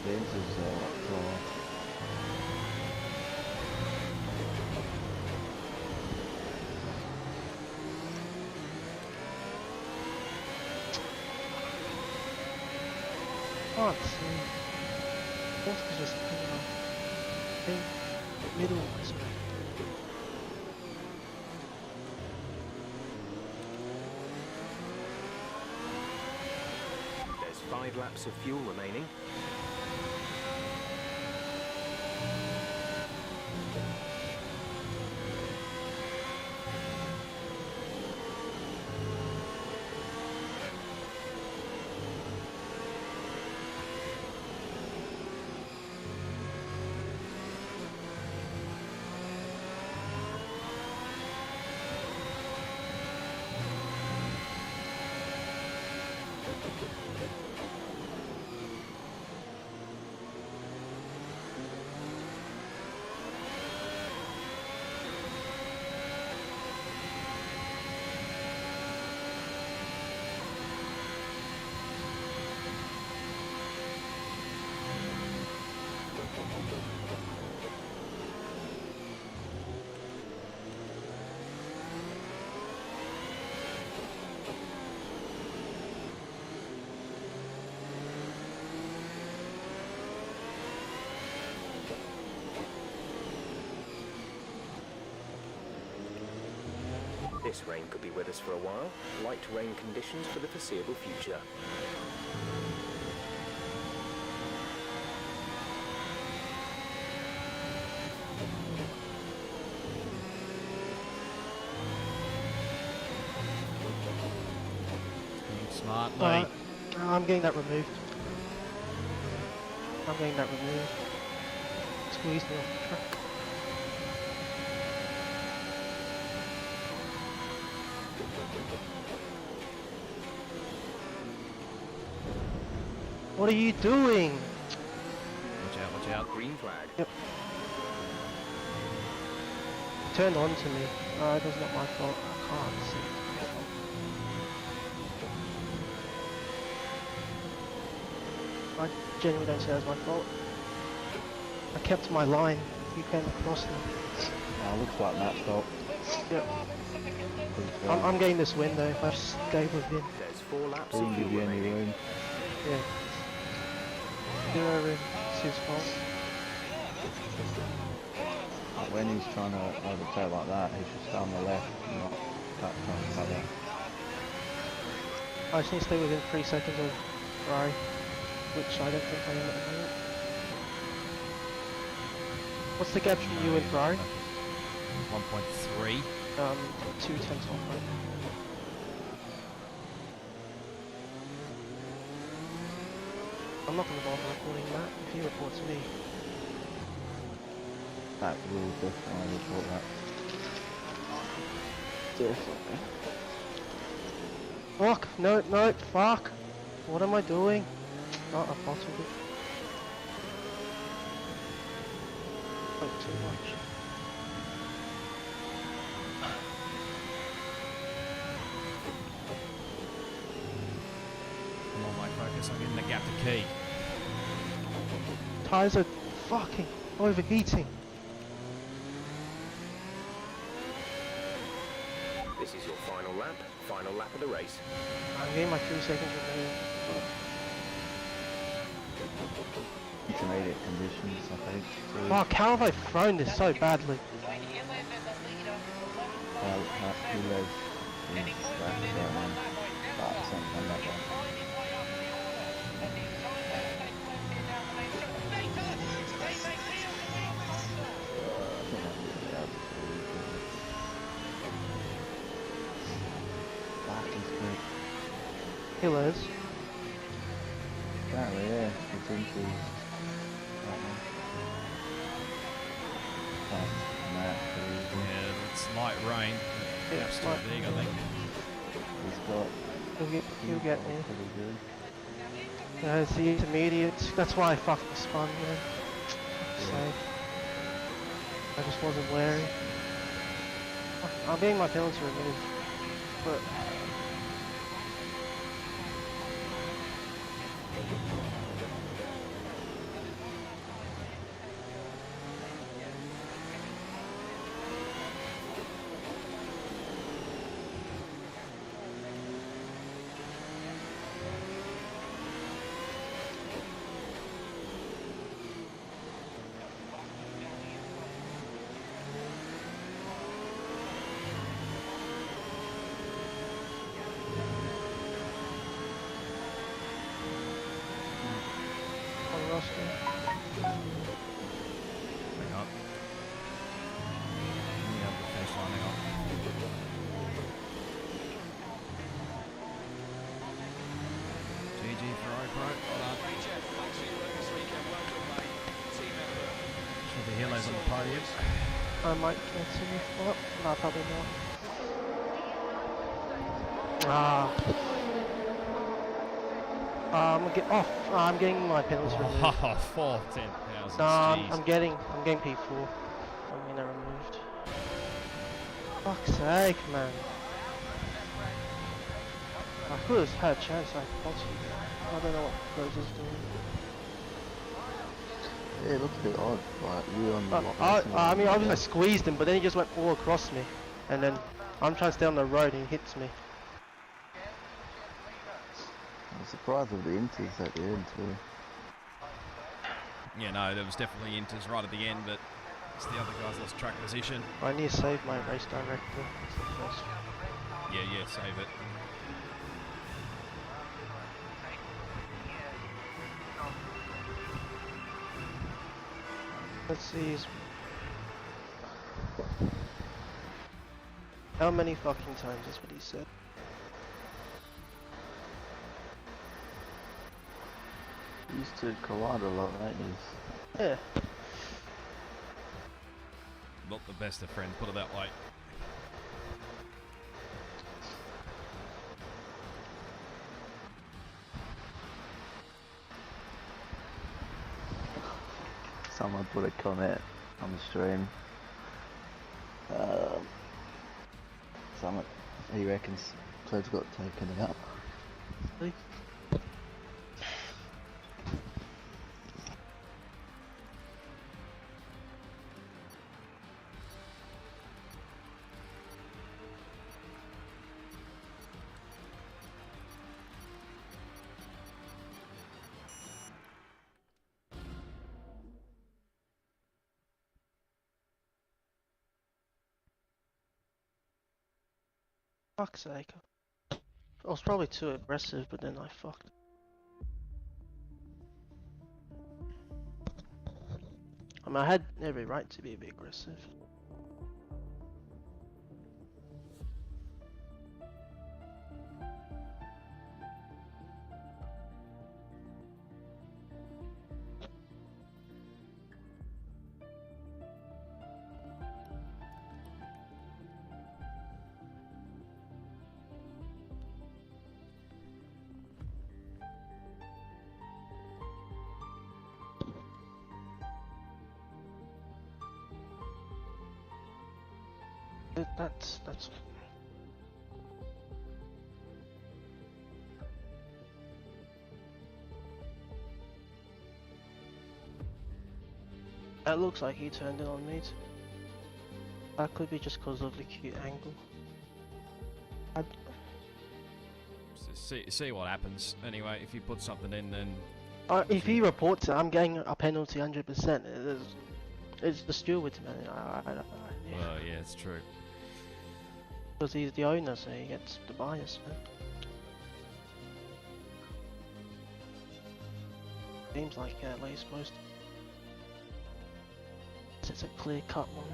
This is cool. Can't see. Most is just coming off. I think the middle was There's 5 laps of fuel remaining. This rain could be with us for a while. Light rain conditions for the foreseeable future. Smart, Lee. I'm getting that removed. I'm getting that removed. Squeeze me off the track. What are you doing? Watch out, watch out. Green flag. Yep. Turned on to me. Oh, it was not my fault. I can't see. I genuinely don't say it was my fault. I kept my line. You came across me. Oh, looks like Matt's fault. Yep. I'm getting this win though. If I just stay within. There's 4 laps Didn't of give you fuel any remaining. room. Yeah. 0 room. It's his fault. Like when he's trying to overtake like that, he should stay on the left, not trying to cover. I just need to stay within 3 seconds of Ferrari, which I don't think I am at the moment. What's the gap from you and Ferrari? 1.3. 2 tenths off, right? I'm not going to bother recording that if he reports me. That will definitely report that. Definitely. Fuck! No, no, fuck! What am I doing? Oh, I bottled it. Oh, too much. Come on, mate, focus on getting the gap to key. Tyres are fucking overheating. This is your final lap of the race. I'm getting my 3 seconds remaining. Intermediate conditions, I think. Fuck, how have I thrown this so badly? He lives in Spec right now. But something like that. Killers. Apparently, yeah, it's into Yeah, it's light rain. Yeah, Gap's too light big, I think. He's got He'll get me. pretty good. Yeah, it's the intermediate. That's why I fucking spun, man. Yeah. I just wasn't wary. I'm getting my penalty removed, but on Roscoe. Hang on. Yeah, the finish line, hang on. GG Ferrari Pro, well done. Should be heroes on the podium. I might continue. Oh, no, probably not. I'm gonna get off. I'm getting my penalty removed. Oh, 14,000. No, I'm getting P4. I'm getting that removed. Fuck's sake, man. I could have had a chance. I don't know what Rose is doing. Yeah, it looks a bit odd. Like you on the I mean, I squeezed him, but then he just went all across me, and then I'm trying to stay on the road, and he hits me. I'm surprised with the inters at the end too. Yeah, no, there was definitely inters right at the end, but It's the other guy's lost track position. I need to save my race director. That's the first. Yeah, save it. Let's see. How many fucking times is what he said? You used to collide a lot, don't you? Yeah. Not the best of friends, put it that way. Someone put a comment on the stream. Someone, he reckons Clev's got taken out. Really? Fuck's sake. I was probably too aggressive, but then I fucked. I mean, I had every right to be a bit aggressive. That's that looks like he turned it on me too. That could be just because of the cute angle. See what happens. Anyway, if you put something in, then If he reports it, I'm getting a penalty 100%. It's the stewards, man. well, yeah, it's true. Because he's the owner, so he gets the bias, man. Seems like what he's supposed to. It's a clear-cut one.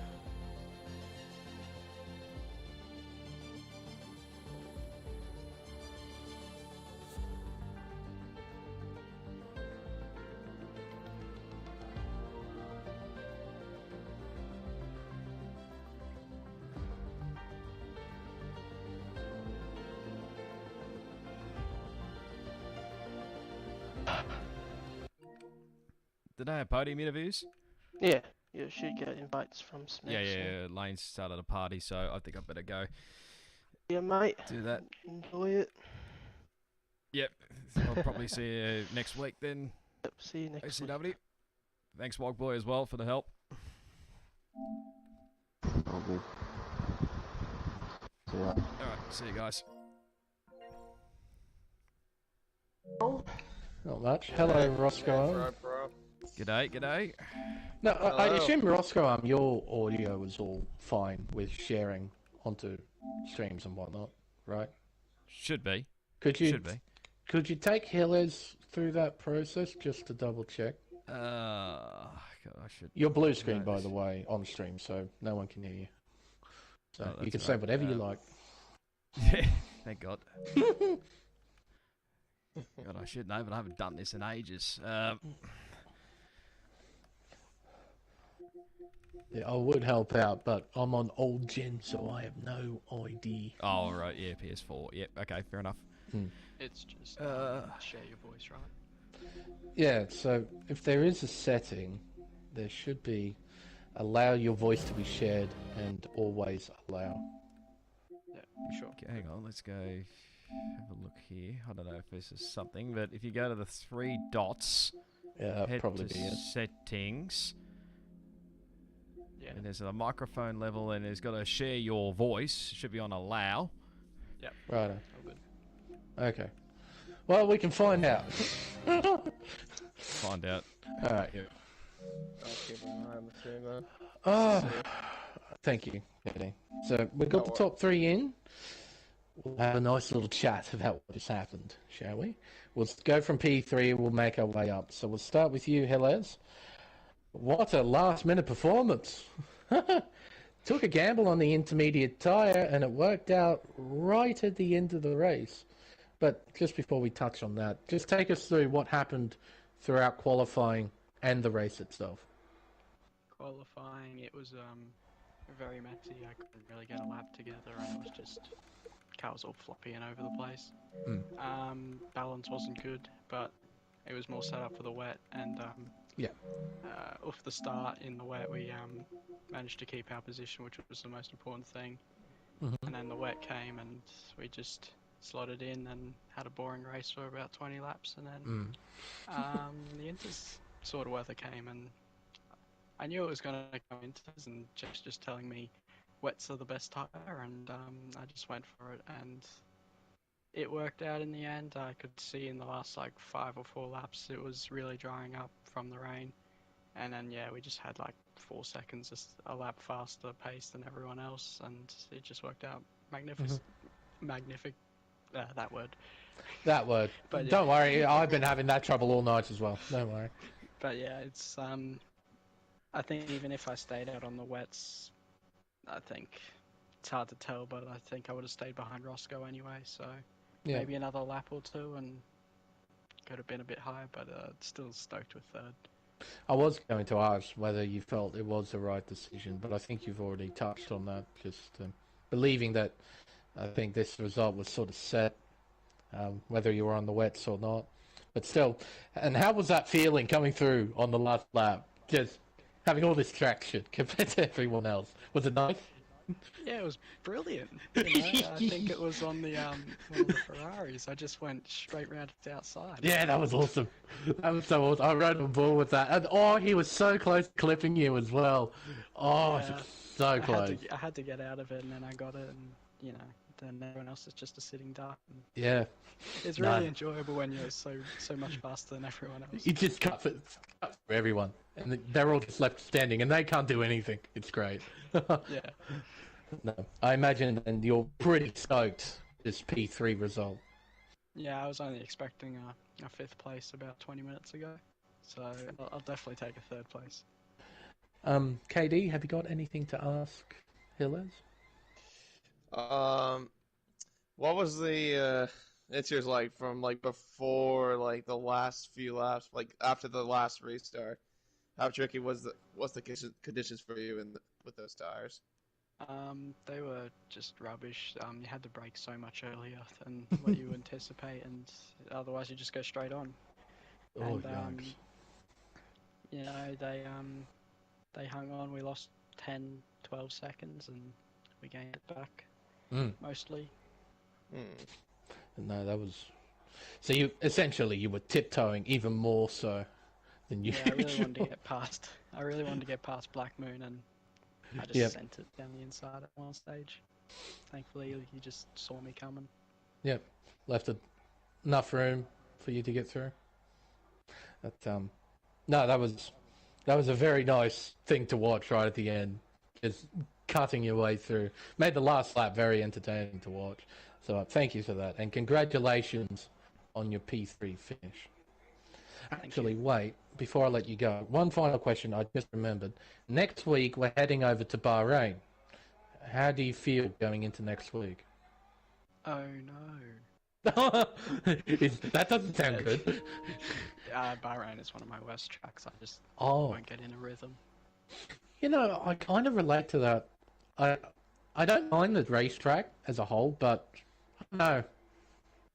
Did I have podium interviews? Yeah, you should get invites from Smith. Yeah. Lane's started a party, so I think I better go Yeah, mate. do that. Enjoy it. Yep. I'll probably see you next week then. Yep, see you next week. ACW. Thanks, Wog Boy, as well, for the help. All good. See ya. Alright, see you guys. Not much. Hello, RoscoArm. G'day. No, I assume RoscoArm, your audio was all fine with sharing onto streams and whatnot, right? Should be. Could you Should be. Could you take Hillers through that process just to double check? God, I should. You're blue screen, by the way, on stream, so no one can hear you. So Oh, you can that's say right. whatever you like. Yeah, thank God. God, I should know, but I haven't done this in ages. Yeah, I would help out, but I'm on old gen, so I have no ID. Oh, right, yeah, PS4. Yep, okay, fair enough. It's just share your voice, right? Yeah, so if there is a setting, there should be allow your voice to be shared and always allow. Yeah, sure. Okay, hang on, let's go have a look here. I don't know if this is something, but if you go to the three dots, Yeah, that'd head probably to be it. settings, Yeah. and there's a microphone level, and it's got to share your voice. Should be on allow. Right. All good. Okay. Well, we can find out. Find out. Alright. I'll keep an eye on the stream, man. Oh, thank you, Eddie. So we've got the top 3 in. We'll have a nice little chat about what has happened, shall we? We'll go from P3, we'll make our way up. So we'll start with you, Helez. What a last-minute performance. Took a gamble on the intermediate tyre, and it worked out right at the end of the race. But just before we touch on that, just take us through what happened throughout qualifying and the race itself. Qualifying, it was very messy. I couldn't really get a lap together, and it was just cars all floppy and over the place. Balance wasn't good, but it was more set up for the wet, and off the start in the wet we managed to keep our position, which was the most important thing. And then the wet came and we just slotted in and had a boring race for about 20 laps, and then the Inters sort of weather came, and I knew it was going to come Inters, and just telling me wets are the best tyre, and I just went for it, and it worked out in the end. I could see in the last like 5 or 4 laps it was really drying up from the rain, and then we just had like 4 seconds just a lap faster pace than everyone else, and it just worked out magnificent. That word. But Don't worry, I've been having that trouble all night as well. Don't worry. But yeah, it's I think even if I stayed out on the wets, I think it's hard to tell, but I think I would have stayed behind Roscoe anyway, so maybe another lap or 2 and could have been a bit higher, but still stoked with 3rd. I was going to ask whether you felt it was the right decision, but I think you've already touched on that, just believing that I think this result was sort of set, whether you were on the wets or not. But still, and how was that feeling coming through on the last lap? Just having all this traction compared to everyone else. Was it nice? Yeah, it was brilliant. I think it was on the one of the Ferraris. I just went straight round to the outside. Yeah, that was awesome. That was so awesome. I rode on board with that. And he was so close to clipping you as well. So close. I had to get out of it, and then I got it, and then everyone else is just a sitting duck. Yeah. It's really enjoyable when you're so much faster than everyone else. You just cut for everyone, and they're all just left standing, and they can't do anything. It's great. Yeah. No, I imagine, and you're pretty stoked this P3 result. Yeah, I was only expecting a 5th place about 20 minutes ago, so I'll definitely take a 3rd place. KD, have you got anything to ask Hillers? What was the It's like from like before like the last few laps, like after the last restart? How tricky what's the conditions for you with those tires? They were just rubbish. You had to brake so much earlier than what you anticipate, and otherwise you just go straight on. They hung on. We lost 10, 12 seconds, and we gained it back mostly. No, that was. So you were tiptoeing even more so than you. Yeah, I really wanted to get past. I really wanted to get past Black Moon, and I just sent it down the inside at one stage. Thankfully, he just saw me coming. Yep, left enough room for you to get through. But no, that was a very nice thing to watch right at the end, just cutting your way through. Made the last lap very entertaining to watch. So thank you for that, and congratulations on your P3 finish. Actually, wait, before I let you go, one final question I just remembered. Next week, we're heading over to Bahrain. How do you feel going into next week? Oh, no. That doesn't sound good. Bahrain is one of my worst tracks. I just won't get in a rhythm. You know, I kind of relate to that. I don't mind the racetrack as a whole, but no,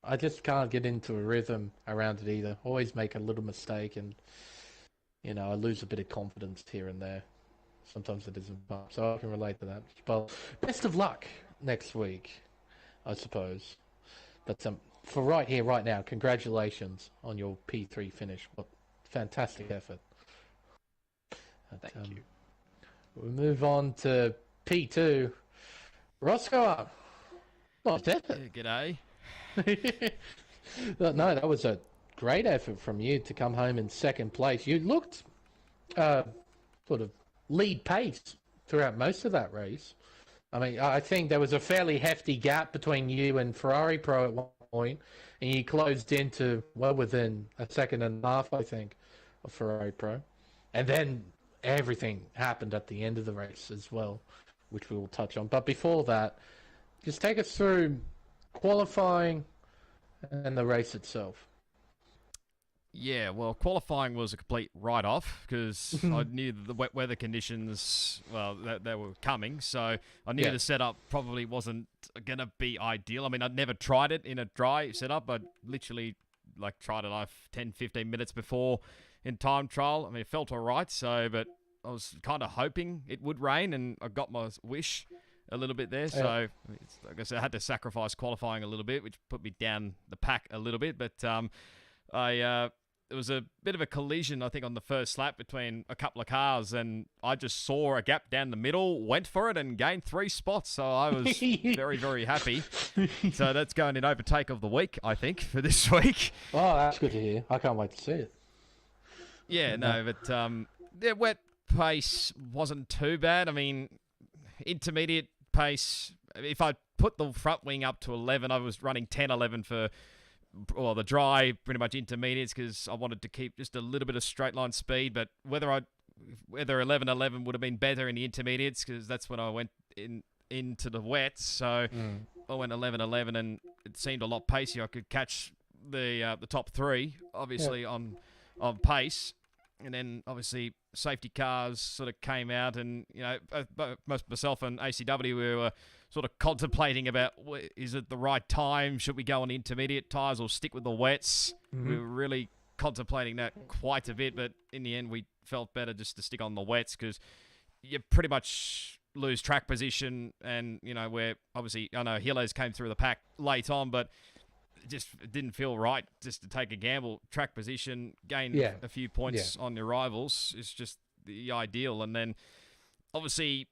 I just can't get into a rhythm around it either. Always make a little mistake, and I lose a bit of confidence here and there. Sometimes it isn't fun, so I can relate to that. But best of luck next week, I suppose. But for right here, right now, congratulations on your P3 finish. What fantastic effort! Thank you. We'll move on to P2. RoscoArm. Nice effort. G'day. No, that was a great effort from you to come home in second place. You looked sort of lead pace throughout most of that race. I mean, I think there was a fairly hefty gap between you and Ferrari Pro at one point, and you closed into well within a second and a half, I think, of Ferrari Pro. And then everything happened at the end of the race as well, which we will touch on. But before that, just take us through qualifying and the race itself. Yeah, well, qualifying was a complete write-off because I knew that the wet weather conditions, well, they were coming. So I knew the setup probably wasn't going to be ideal. I mean, I'd never tried it in a dry setup. I'd literally tried it 10, 15 minutes before in time trial. I mean, it felt all right. So, but I was kind of hoping it would rain, and I got my wish a little bit there. So I guess I had to sacrifice qualifying a little bit, which put me down the pack a little bit. But there was a bit of a collision, I think, on the first lap between a couple of cars, and I just saw a gap down the middle, went for it, and gained 3 spots. So I was very, very happy. So that's going in overtake of the week, I think, for this week. Oh, that's good to hear. I can't wait to see it. Yeah, no, but the wet pace wasn't too bad. I mean, intermediate pace, if I put the front wing up to 11, I was running 10, 11 for... Well, the dry, pretty much intermediates, because I wanted to keep just a little bit of straight line speed. But whether 11-11 would have been better in the intermediates, because that's when I went into the wets. So I went 11-11, and it seemed a lot pacier. I could catch the top 3, obviously on pace, and then obviously safety cars sort of came out, and both myself and ACW we were sort of contemplating about, is it the right time? Should we go on intermediate tyres or stick with the wets? We were really contemplating that quite a bit, but in the end we felt better just to stick on the wets, because you pretty much lose track position, and where obviously I know Hilos came through the pack late on, but it didn't feel right just to take a gamble. Track position, gain a few points on your rivals is just the ideal. And then obviously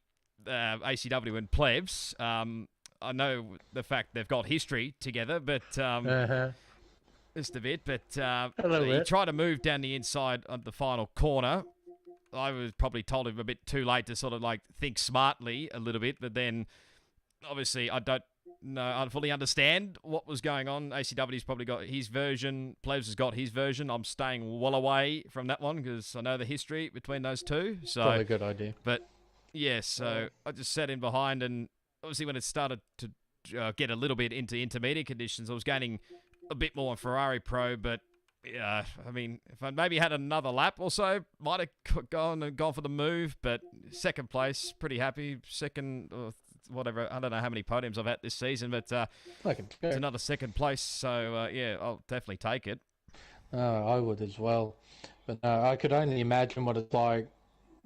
ACW and Plebs, I know the fact they've got history together, but just a bit. But he tried to move down the inside of the final corner. I was probably told him a bit too late to sort of think smartly a little bit, but then obviously I don't fully understand what was going on. ACW's probably got his version. Plebs has got his version. I'm staying well away from that one because I know the history between those two. So probably a good idea. But yeah, so I just sat in behind, and obviously when it started to get a little bit into intermediate conditions, I was gaining a bit more on Ferrari Pro. But I mean, if I maybe had another lap or so, might have gone for the move. But second place, pretty happy. Second. Whatever, I don't know how many podiums I've had this season, but it's another second place, so I'll definitely take it. I would as well, but I could only imagine what it's like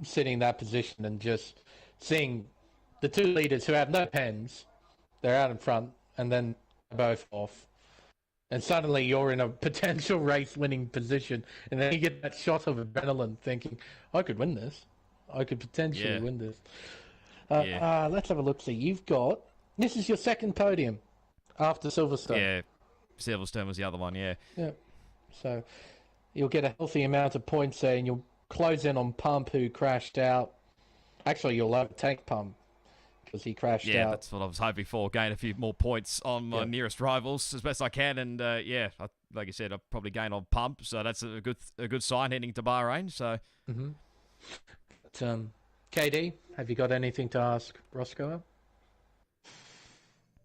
sitting in that position and just seeing the 2 leaders who have no pens, they're out in front, and then both off, and suddenly you're in a potential race-winning position, and then you get that shot of adrenaline thinking, I could win this. I could potentially win this. Let's have a look. See, this is your second podium after Silverstone. Yeah, Silverstone was the other one, yeah. Yeah. So you'll get a healthy amount of points there, and you'll close in on Pump, who crashed out. Actually, you'll overtake Pump because he crashed out. Yeah, that's what I was hoping for. Gain a few more points on my nearest rivals as best I can, and like you said, I've probably gained on Pump, so that's a good sign heading to Bahrain. So. But, KD, have you got anything to ask RoscoArm?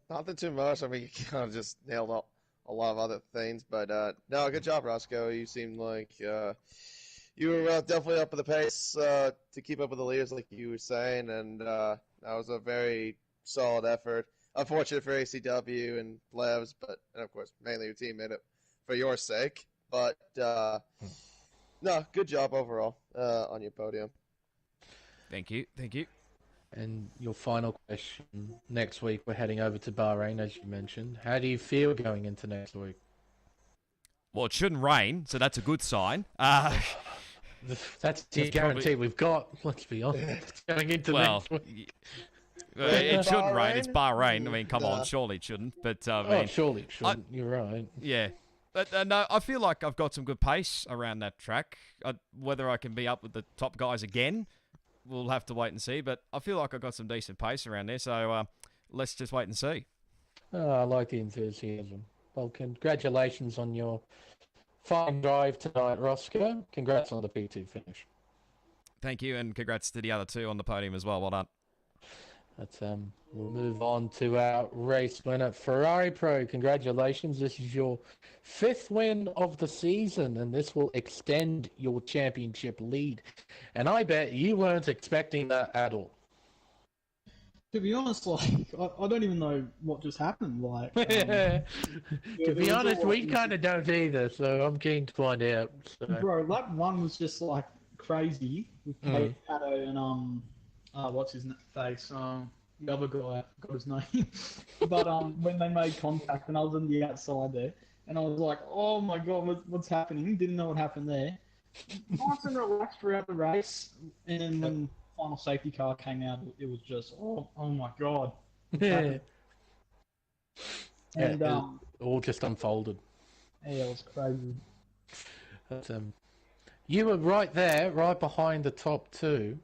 Nothing too much. I mean, you kind of just nailed up a lot of other things. But no, good job, Roscoe. You seemed like you were definitely up at the pace to keep up with the leaders, like you were saying. And that was a very solid effort. Unfortunate for ACW and Plebs, and of course, mainly your team made it for your sake. But no, good job overall on your podium. Thank you. And your final question, next week we're heading over to Bahrain, as you mentioned. How do you feel going into next week? Well, it shouldn't rain, so that's a good sign. That's the guarantee we've got, let's be honest, going into next week. It shouldn't rain. It's Bahrain. I mean, come on, surely it shouldn't. But surely it shouldn't. You're right. Yeah. But no, I feel like I've got some good pace around that track. Whether I can be up with the top guys again, we'll have to wait and see. But I feel like I've got some decent pace around there. So let's just wait and see. Oh, I like the enthusiasm. Well, congratulations on your fine drive tonight, Roscoe. Congrats on the P2 finish. Thank you, and congrats to the other two on the podium as well. Well done. But, we'll move on to our race winner, Ferrari Pro. Congratulations. This is your 5th win of the season, and this will extend your championship lead. And I bet you weren't expecting that at all. To be honest, like, I don't even know what just happened. Like, to be honest, we kind of don't either, so I'm keen to find out. So. Bro, lap 1 was just, like, crazy with Kate, Pato, and, what's his face? The other guy, I forgot his name. But when they made contact, and I was on the outside there, and I was like, oh my god, what's happening? Didn't know what happened there. Nice and relaxed throughout the race, and then when final safety car came out, it was just, oh my god. Yeah. And it all just unfolded. Yeah, it was crazy. But, you were right there, right behind the top two.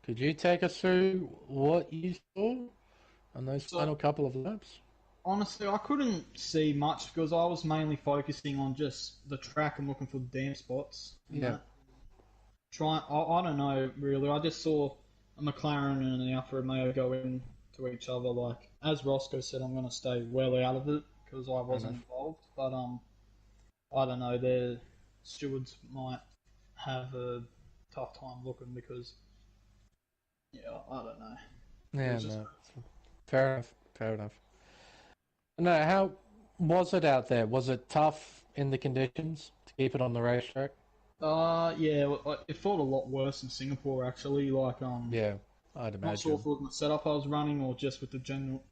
Could you take us through what you saw on those final couple of laps? Honestly, I couldn't see much because I was mainly focusing on just the track and looking for the damn spots. Yeah. I don't know, really. I just saw a McLaren and an Alfa Romeo go into each other. Like, as Roscoe said, I'm going to stay well out of it because I wasn't involved. But, I don't know, the stewards might have a tough time looking because, yeah, I don't know. Yeah, no. Fair enough. No, how was it out there? Was it tough in the conditions to keep it on the racetrack? Yeah, it felt a lot worse in Singapore actually. Like, yeah, I'd imagine. Not sure if it was the setup I was running or just with the general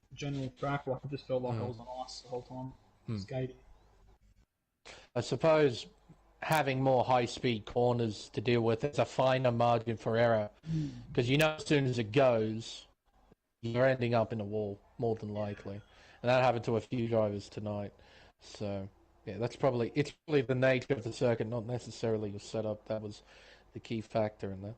track. Like, I just felt like I was on ice the whole time, skating. I suppose having more high-speed corners to deal with, there's a finer margin for error because you know as soon as it goes, you're ending up in a wall more than likely, and that happened to a few drivers tonight. So. Yeah, it's probably the nature of the circuit, not necessarily your setup. That was the key factor in that.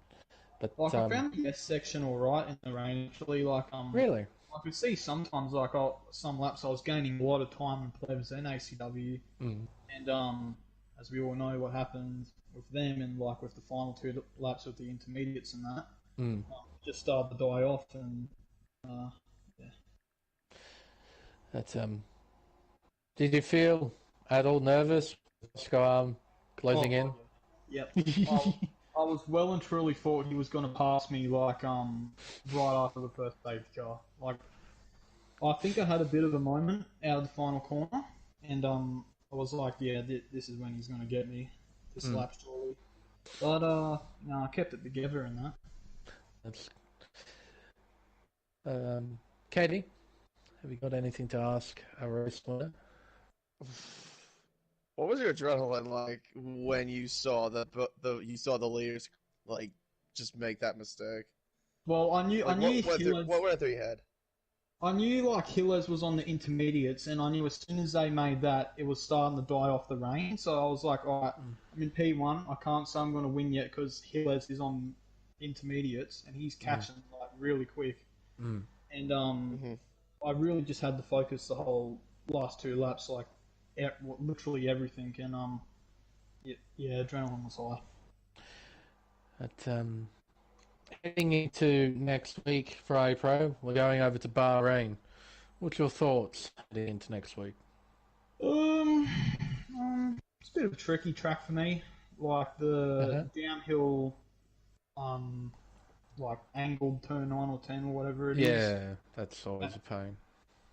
But like, I found the S section all right in the rain. Actually, like really, I could see sometimes like some laps I was gaining a lot of time in Plebs and ACW, and as we all know what happened with them and like with the final 2 laps with the intermediates and that, just started to die off and yeah. That's Did you feel at all nervous? RoscoArm closing in. Yep. I was well and truly thought he was going to pass me like right after the first safety car. Like, I think I had a bit of a moment out of the final corner, and I was like, yeah, this is when he's going to get me this lap surely. But no, I kept it together in that. That's Katie, have you got anything to ask our race winner? What was your adrenaline like when you saw the leaders like just make that mistake? Well, I knew what were they had? I knew like Hillers was on the intermediates, and I knew as soon as they made that, it was starting to die off the rain. So I was like, all right, I'm in P1. I can't say I'm going to win yet because Hillers is on intermediates and he's catching like really quick. And I really just had to focus the whole last 2 laps, like. Literally everything, and yeah, adrenaline was high. But heading into next week, Friday Pro, we're going over to Bahrain. What's your thoughts heading into next week? It's a bit of a tricky track for me, like the downhill, like angled turn 9 or 10 or whatever it is. Yeah, that's always a pain.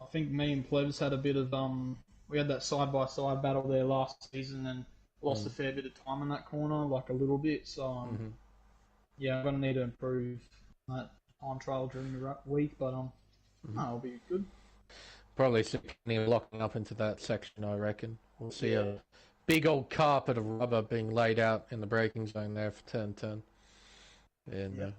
I think me and Plebs had a bit of we had that side-by-side battle there last season and lost a fair bit of time in that corner, like a little bit. So, yeah, I'm going to need to improve that time trial during the week, but no, it'll be good. Probably locking up into that section, I reckon. We'll see a big old carpet of rubber being laid out in the braking zone there for turn 10. And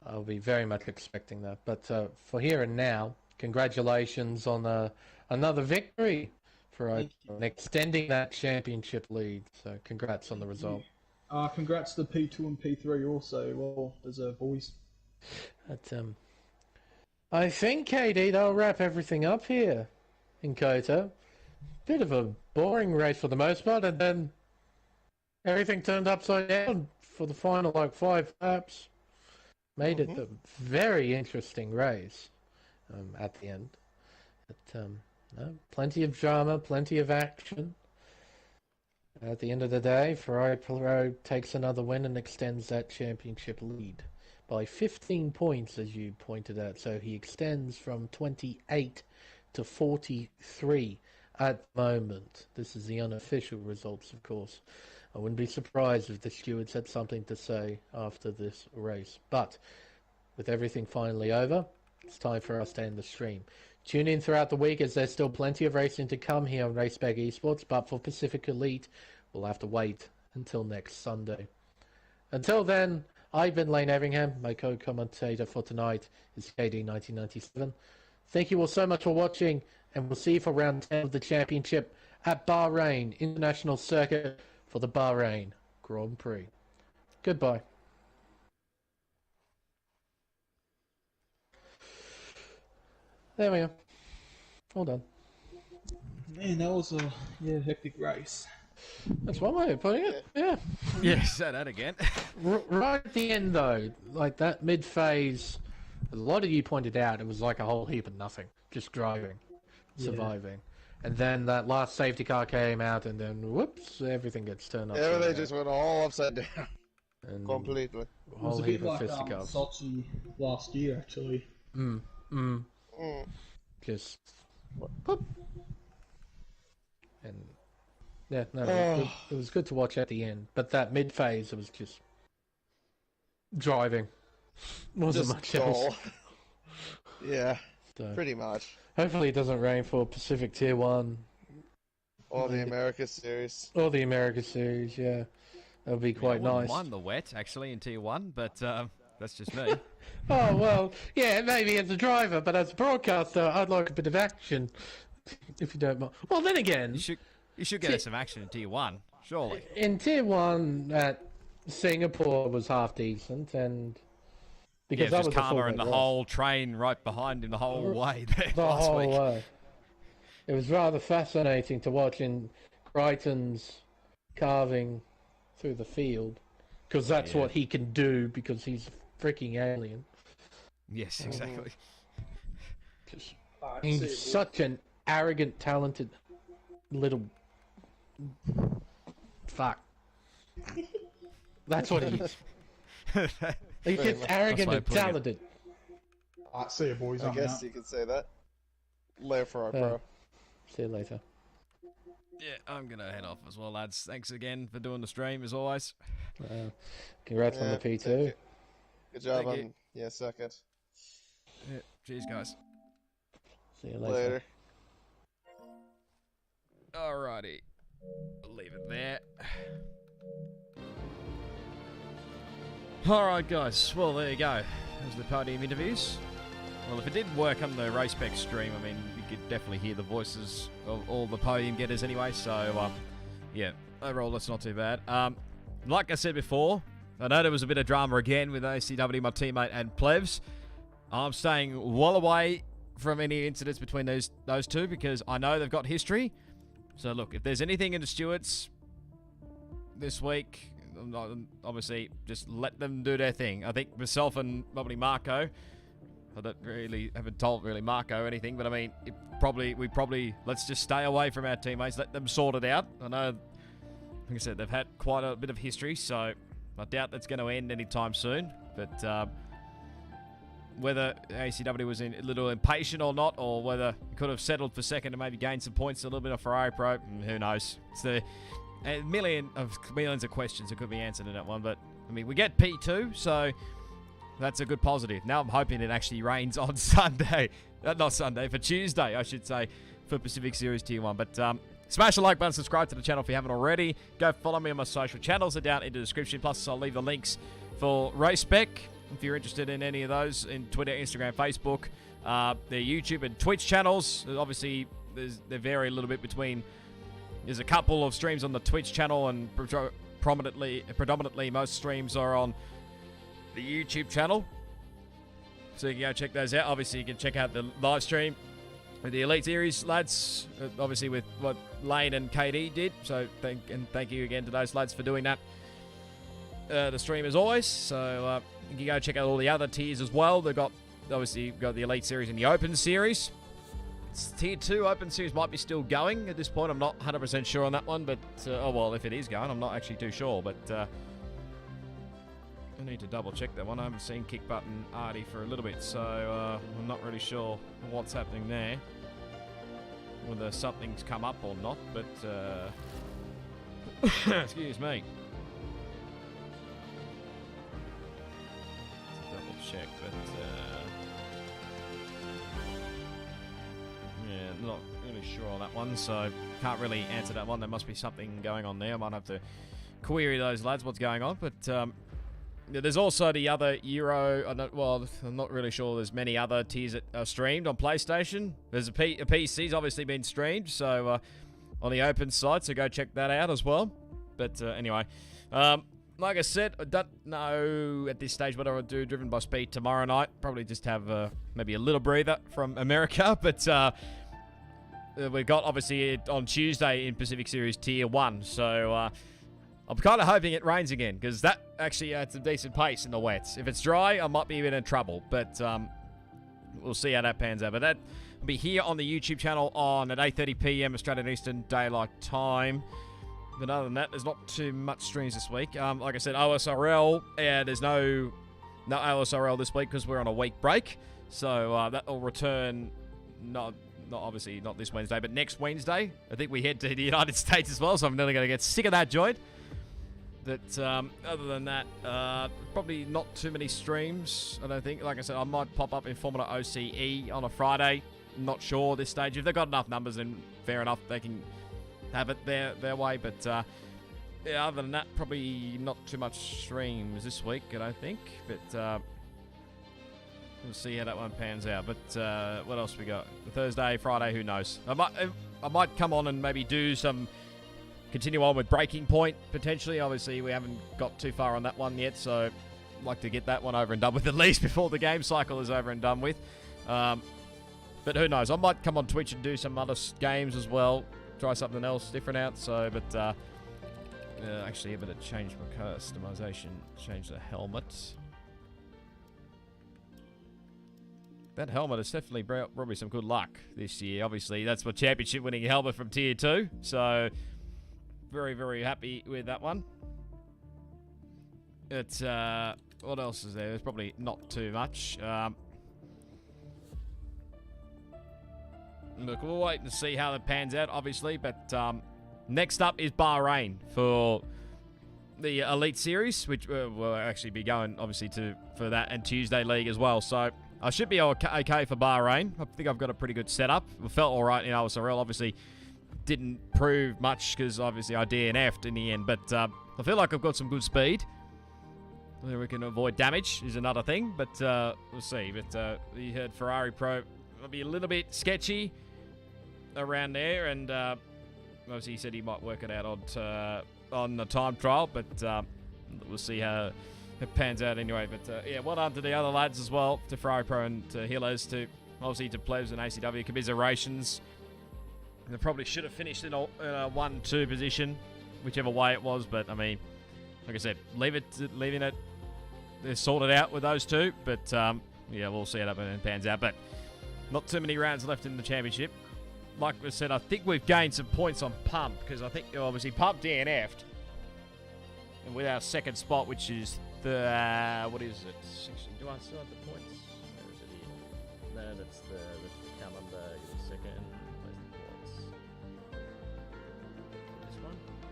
I'll be very much expecting that. But for here and now, congratulations on another victory for Thank you. and extending that championship lead. So congrats on the result. Congrats to P2 and P3 also. Well deserved, boys. But, I think, KD, they'll wrap everything up here in Kota. Bit of a boring race for the most part, and then everything turned upside down for the final, 5 laps. Made it a very interesting race at the end. But, plenty of drama, plenty of action. At the end of the day, Ferrari Pro takes another win and extends that championship lead by 15 points, as you pointed out. So he extends from 28 to 43 at the moment. This is the unofficial results, of course. I wouldn't be surprised if the stewards had something to say after this race. But with everything finally over, it's time for us to end the stream. Tune in throughout the week, as there's still plenty of racing to come here on Spec Esports, but for Pacific Elite, we'll have to wait until next Sunday. Until then, I've been Lane Everingham. My co-commentator for tonight is KD1997. Thank you all so much for watching, and we'll see you for round 10 of the championship at Bahrain International Circuit for the Bahrain Grand Prix. Goodbye. There we are. All done. Man, that was a hectic race. That's one way of putting it. Yeah. Yeah, say that again. Right at the end, though, like that mid-phase, a lot of you pointed out it was like a whole heap of nothing. Just driving, surviving. And then that last safety car came out, and then, whoops, everything gets turned upside down. Everything just went all upside down. And Completely. It was a bit like Sochi last year, actually. Just, whoop. And, yeah, no, it was good to watch at the end. But that mid-phase, it was just driving. Wasn't Just much else. dull. Yeah, So, pretty much. hopefully it doesn't rain for Pacific Tier 1. Or the America Series. Or the America Series, yeah. That would be quite I wouldn't nice. mind the wet, actually, in Tier 1, but that's just me. Oh, well, yeah, maybe as a driver, but as a broadcaster, I'd like a bit of action, if you don't mind. Well, then again, You should get us some action in Tier 1, surely. in Tier 1 at Singapore was half decent, and because Yeah, that just was a Karma and the full-bed race. whole train right behind him the whole way there The last whole week. way. It was rather fascinating to watch in Crichton's carving through the field, because that's what he can do, because he's a freaking alien. Yes, exactly. He's such an arrogant, talented little fuck. That's what he is. He's just arrogant and talented. Alright, see you, boys. I I'm guess out. you could say that. Later for our pro. See you later. Yeah, I'm going to head off as well, lads. Thanks again for doing the stream, as always. Congrats on Yeah, the P2. thank you. Good job Thank on second. Yeah, cheers, guys. See you later. Later. Alrighty. Leave it there. Alright, guys. Well, there you go. There's the podium interviews. Well, if it did work on the race spec stream, I mean, you could definitely hear the voices of all the podium getters anyway, so, yeah, overall, that's not too bad. Like I said before, I know there was a bit of drama again with ACW, my teammate, and Plevs. I'm staying well away from any incidents between those two, because I know they've got history. So, look, if there's anything in the stewards this week, obviously, just let them do their thing. I think myself and probably Marco, I haven't told really Marco anything, but I mean, we probably let's just stay away from our teammates, let them sort it out. I know, like I said, they've had quite a bit of history, so I doubt that's going to end anytime soon. But whether ACW was a little impatient or not, or whether he could have settled for second and maybe gained some points, a little bit of Ferrari Pro, who knows? It's millions of questions that could be answered in that one. But I mean, we get P2, so that's a good positive. Now I'm hoping it actually rains on Sunday. Not Sunday, for Tuesday, I should say, for Pacific Series Tier 1. But smash the like button, subscribe to the channel if you haven't already. Go follow me on my social channels. They're down in the description. Plus, I'll leave the links for RacSpec if you're interested in any of those, in Twitter, Instagram, Facebook, their YouTube and Twitch channels. Obviously, they vary a little bit between. There's a couple of streams on the Twitch channel, and predominantly most streams are on the YouTube channel. So you can go check those out. Obviously, you can check out the live stream with the Elite Series lads, obviously with what Lane and KD did. So thank you again to those lads for doing that. The stream as always. So you can go check out all the other tiers as well. They've got obviously got the Elite Series and the Open Series. Tier 2 Open Series might be still going at this point. I'm not 100% sure on that one, but oh well, if it is going, I'm not actually too sure. But I need to double check that one. I haven't seen Kick Button Artie for a little bit, so I'm not really sure what's happening there. Whether something's come up or not, but excuse me. Double check, but yeah, not really sure on that one, so can't really answer that one. There must be something going on there. I might have to query those lads what's going on, but there's also the other Euro. I'm not really sure. There's many other tiers that are streamed on PlayStation. There's a PC's obviously been streamed, so on the open site, so go check that out as well. But anyway, like I said, I don't know at this stage what I would do. Driven by Speed tomorrow night. Probably just have maybe a little breather from America. But we got obviously on Tuesday in Pacific Series Tier 1. So I'm kind of hoping it rains again, because that actually adds a decent pace in the wets. If it's dry, I might be a bit in trouble, but we'll see how that pans out. But that will be here on the YouTube channel on at 8:30 p.m. Australian Eastern Daylight Time. But other than that, there's not too much streams this week. Like I said, OSRL, there's no OSRL this week because we're on a week break. So that will return, not obviously not this Wednesday, but next Wednesday. I think we head to the United States as well, so I'm nearly going to get sick of that joint. But other than that, probably not too many streams, I don't think. Like I said, I might pop up in Formula OCE on a Friday. I'm not sure at this stage. If they've got enough numbers, then fair enough. They can have it their way. But yeah, other than that, probably not too much streams this week, I don't think. But we'll see how that one pans out. But what else we got? Thursday, Friday, who knows? I might come on and maybe do some... Continue on with Breaking Point, potentially. Obviously, we haven't got too far on that one yet, so I'd like to get that one over and done with at least before the game cycle is over and done with. But who knows? I might come on Twitch and do some other games as well. Try something else different out. So, but actually, I better change my customization. Change the helmet. That helmet has definitely brought me some good luck this year. Obviously, that's my championship-winning helmet from Tier 2. So... very, very happy with that one. It's, what else is there? There's probably not too much. Look, we'll wait and see how it pans out, obviously. But next up is Bahrain for the Elite Series, which will actually be going, obviously, for that and Tuesday League as well. So I should be okay for Bahrain. I think I've got a pretty good setup. It felt all right in OSRL, obviously. Didn't prove much because obviously I DNF'd in the end, but I feel like I've got some good speed. Whether we can avoid damage is another thing, but we'll see. But you heard Ferrari Pro will be a little bit sketchy around there, and obviously he said he might work it out on the time trial, but we'll see how it pans out anyway. But yeah, well done to the other lads as well, to Ferrari Pro and to Healers, to obviously to Plebs and ACW. Commiserations. They probably should have finished in a 1-2 position, whichever way it was. But, I mean, like I said, leaving it, they're sorted out with those two. But, yeah, we'll see how that pans out. But not too many rounds left in the championship. Like I said, I think we've gained some points on Pump, because I think, obviously, Pump DNF'd. And with our second spot, which is the, what is it? Do I still have the points? Where is it here? No, that's the calendar. Give me a second.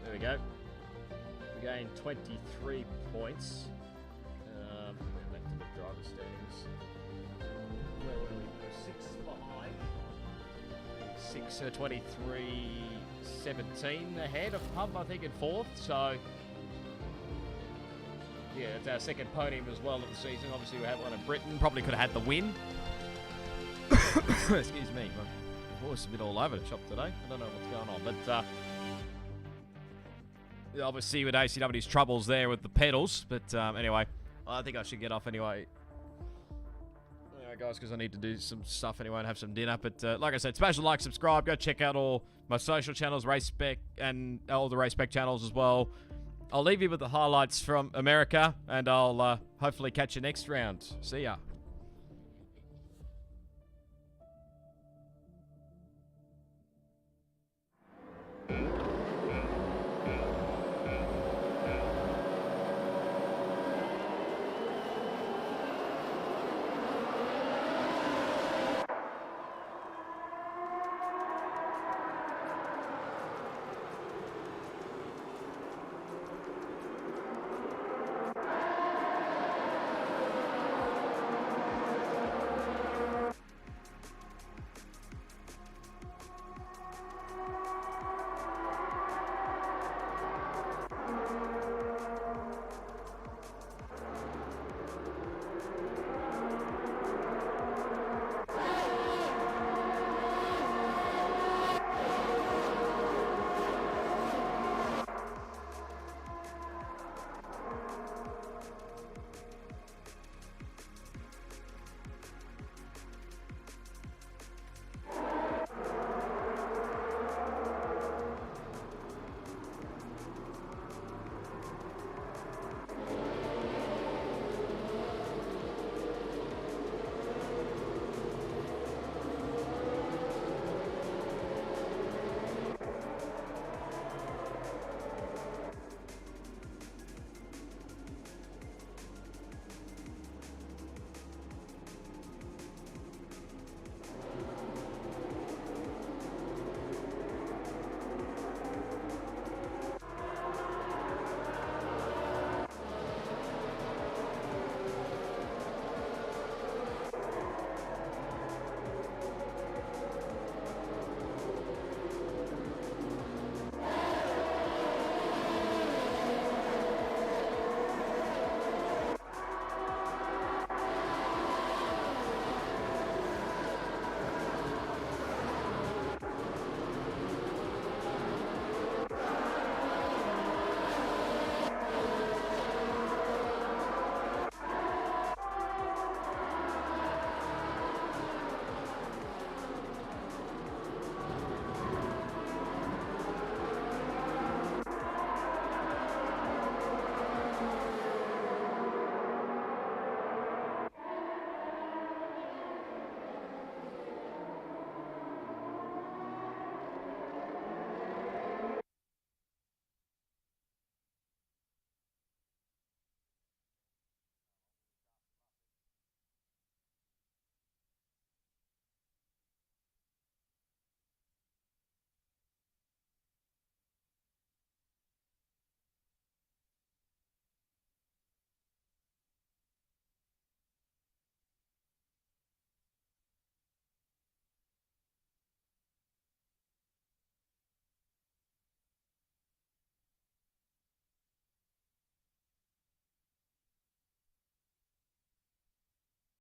There we go. We gained 23 points. Back to the driver standings. Where were we? We're 6 behind. 23, 17 ahead of Pump, I think, in fourth. So, yeah, it's our second podium as well of the season. Obviously, we had one in Britain. Probably could have had the win. Excuse me. voice is a bit all over the shop today. I don't know what's going on, but obviously with ACW's troubles there with the pedals. But anyway, I think I should get off anyway. Anyway, guys, because I need to do some stuff anyway and have some dinner. But like I said, smash the like, subscribe, go check out all my social channels, Race Spec, and all the Race Spec channels as well. I'll leave you with the highlights from America, and I'll hopefully catch you next round. See ya.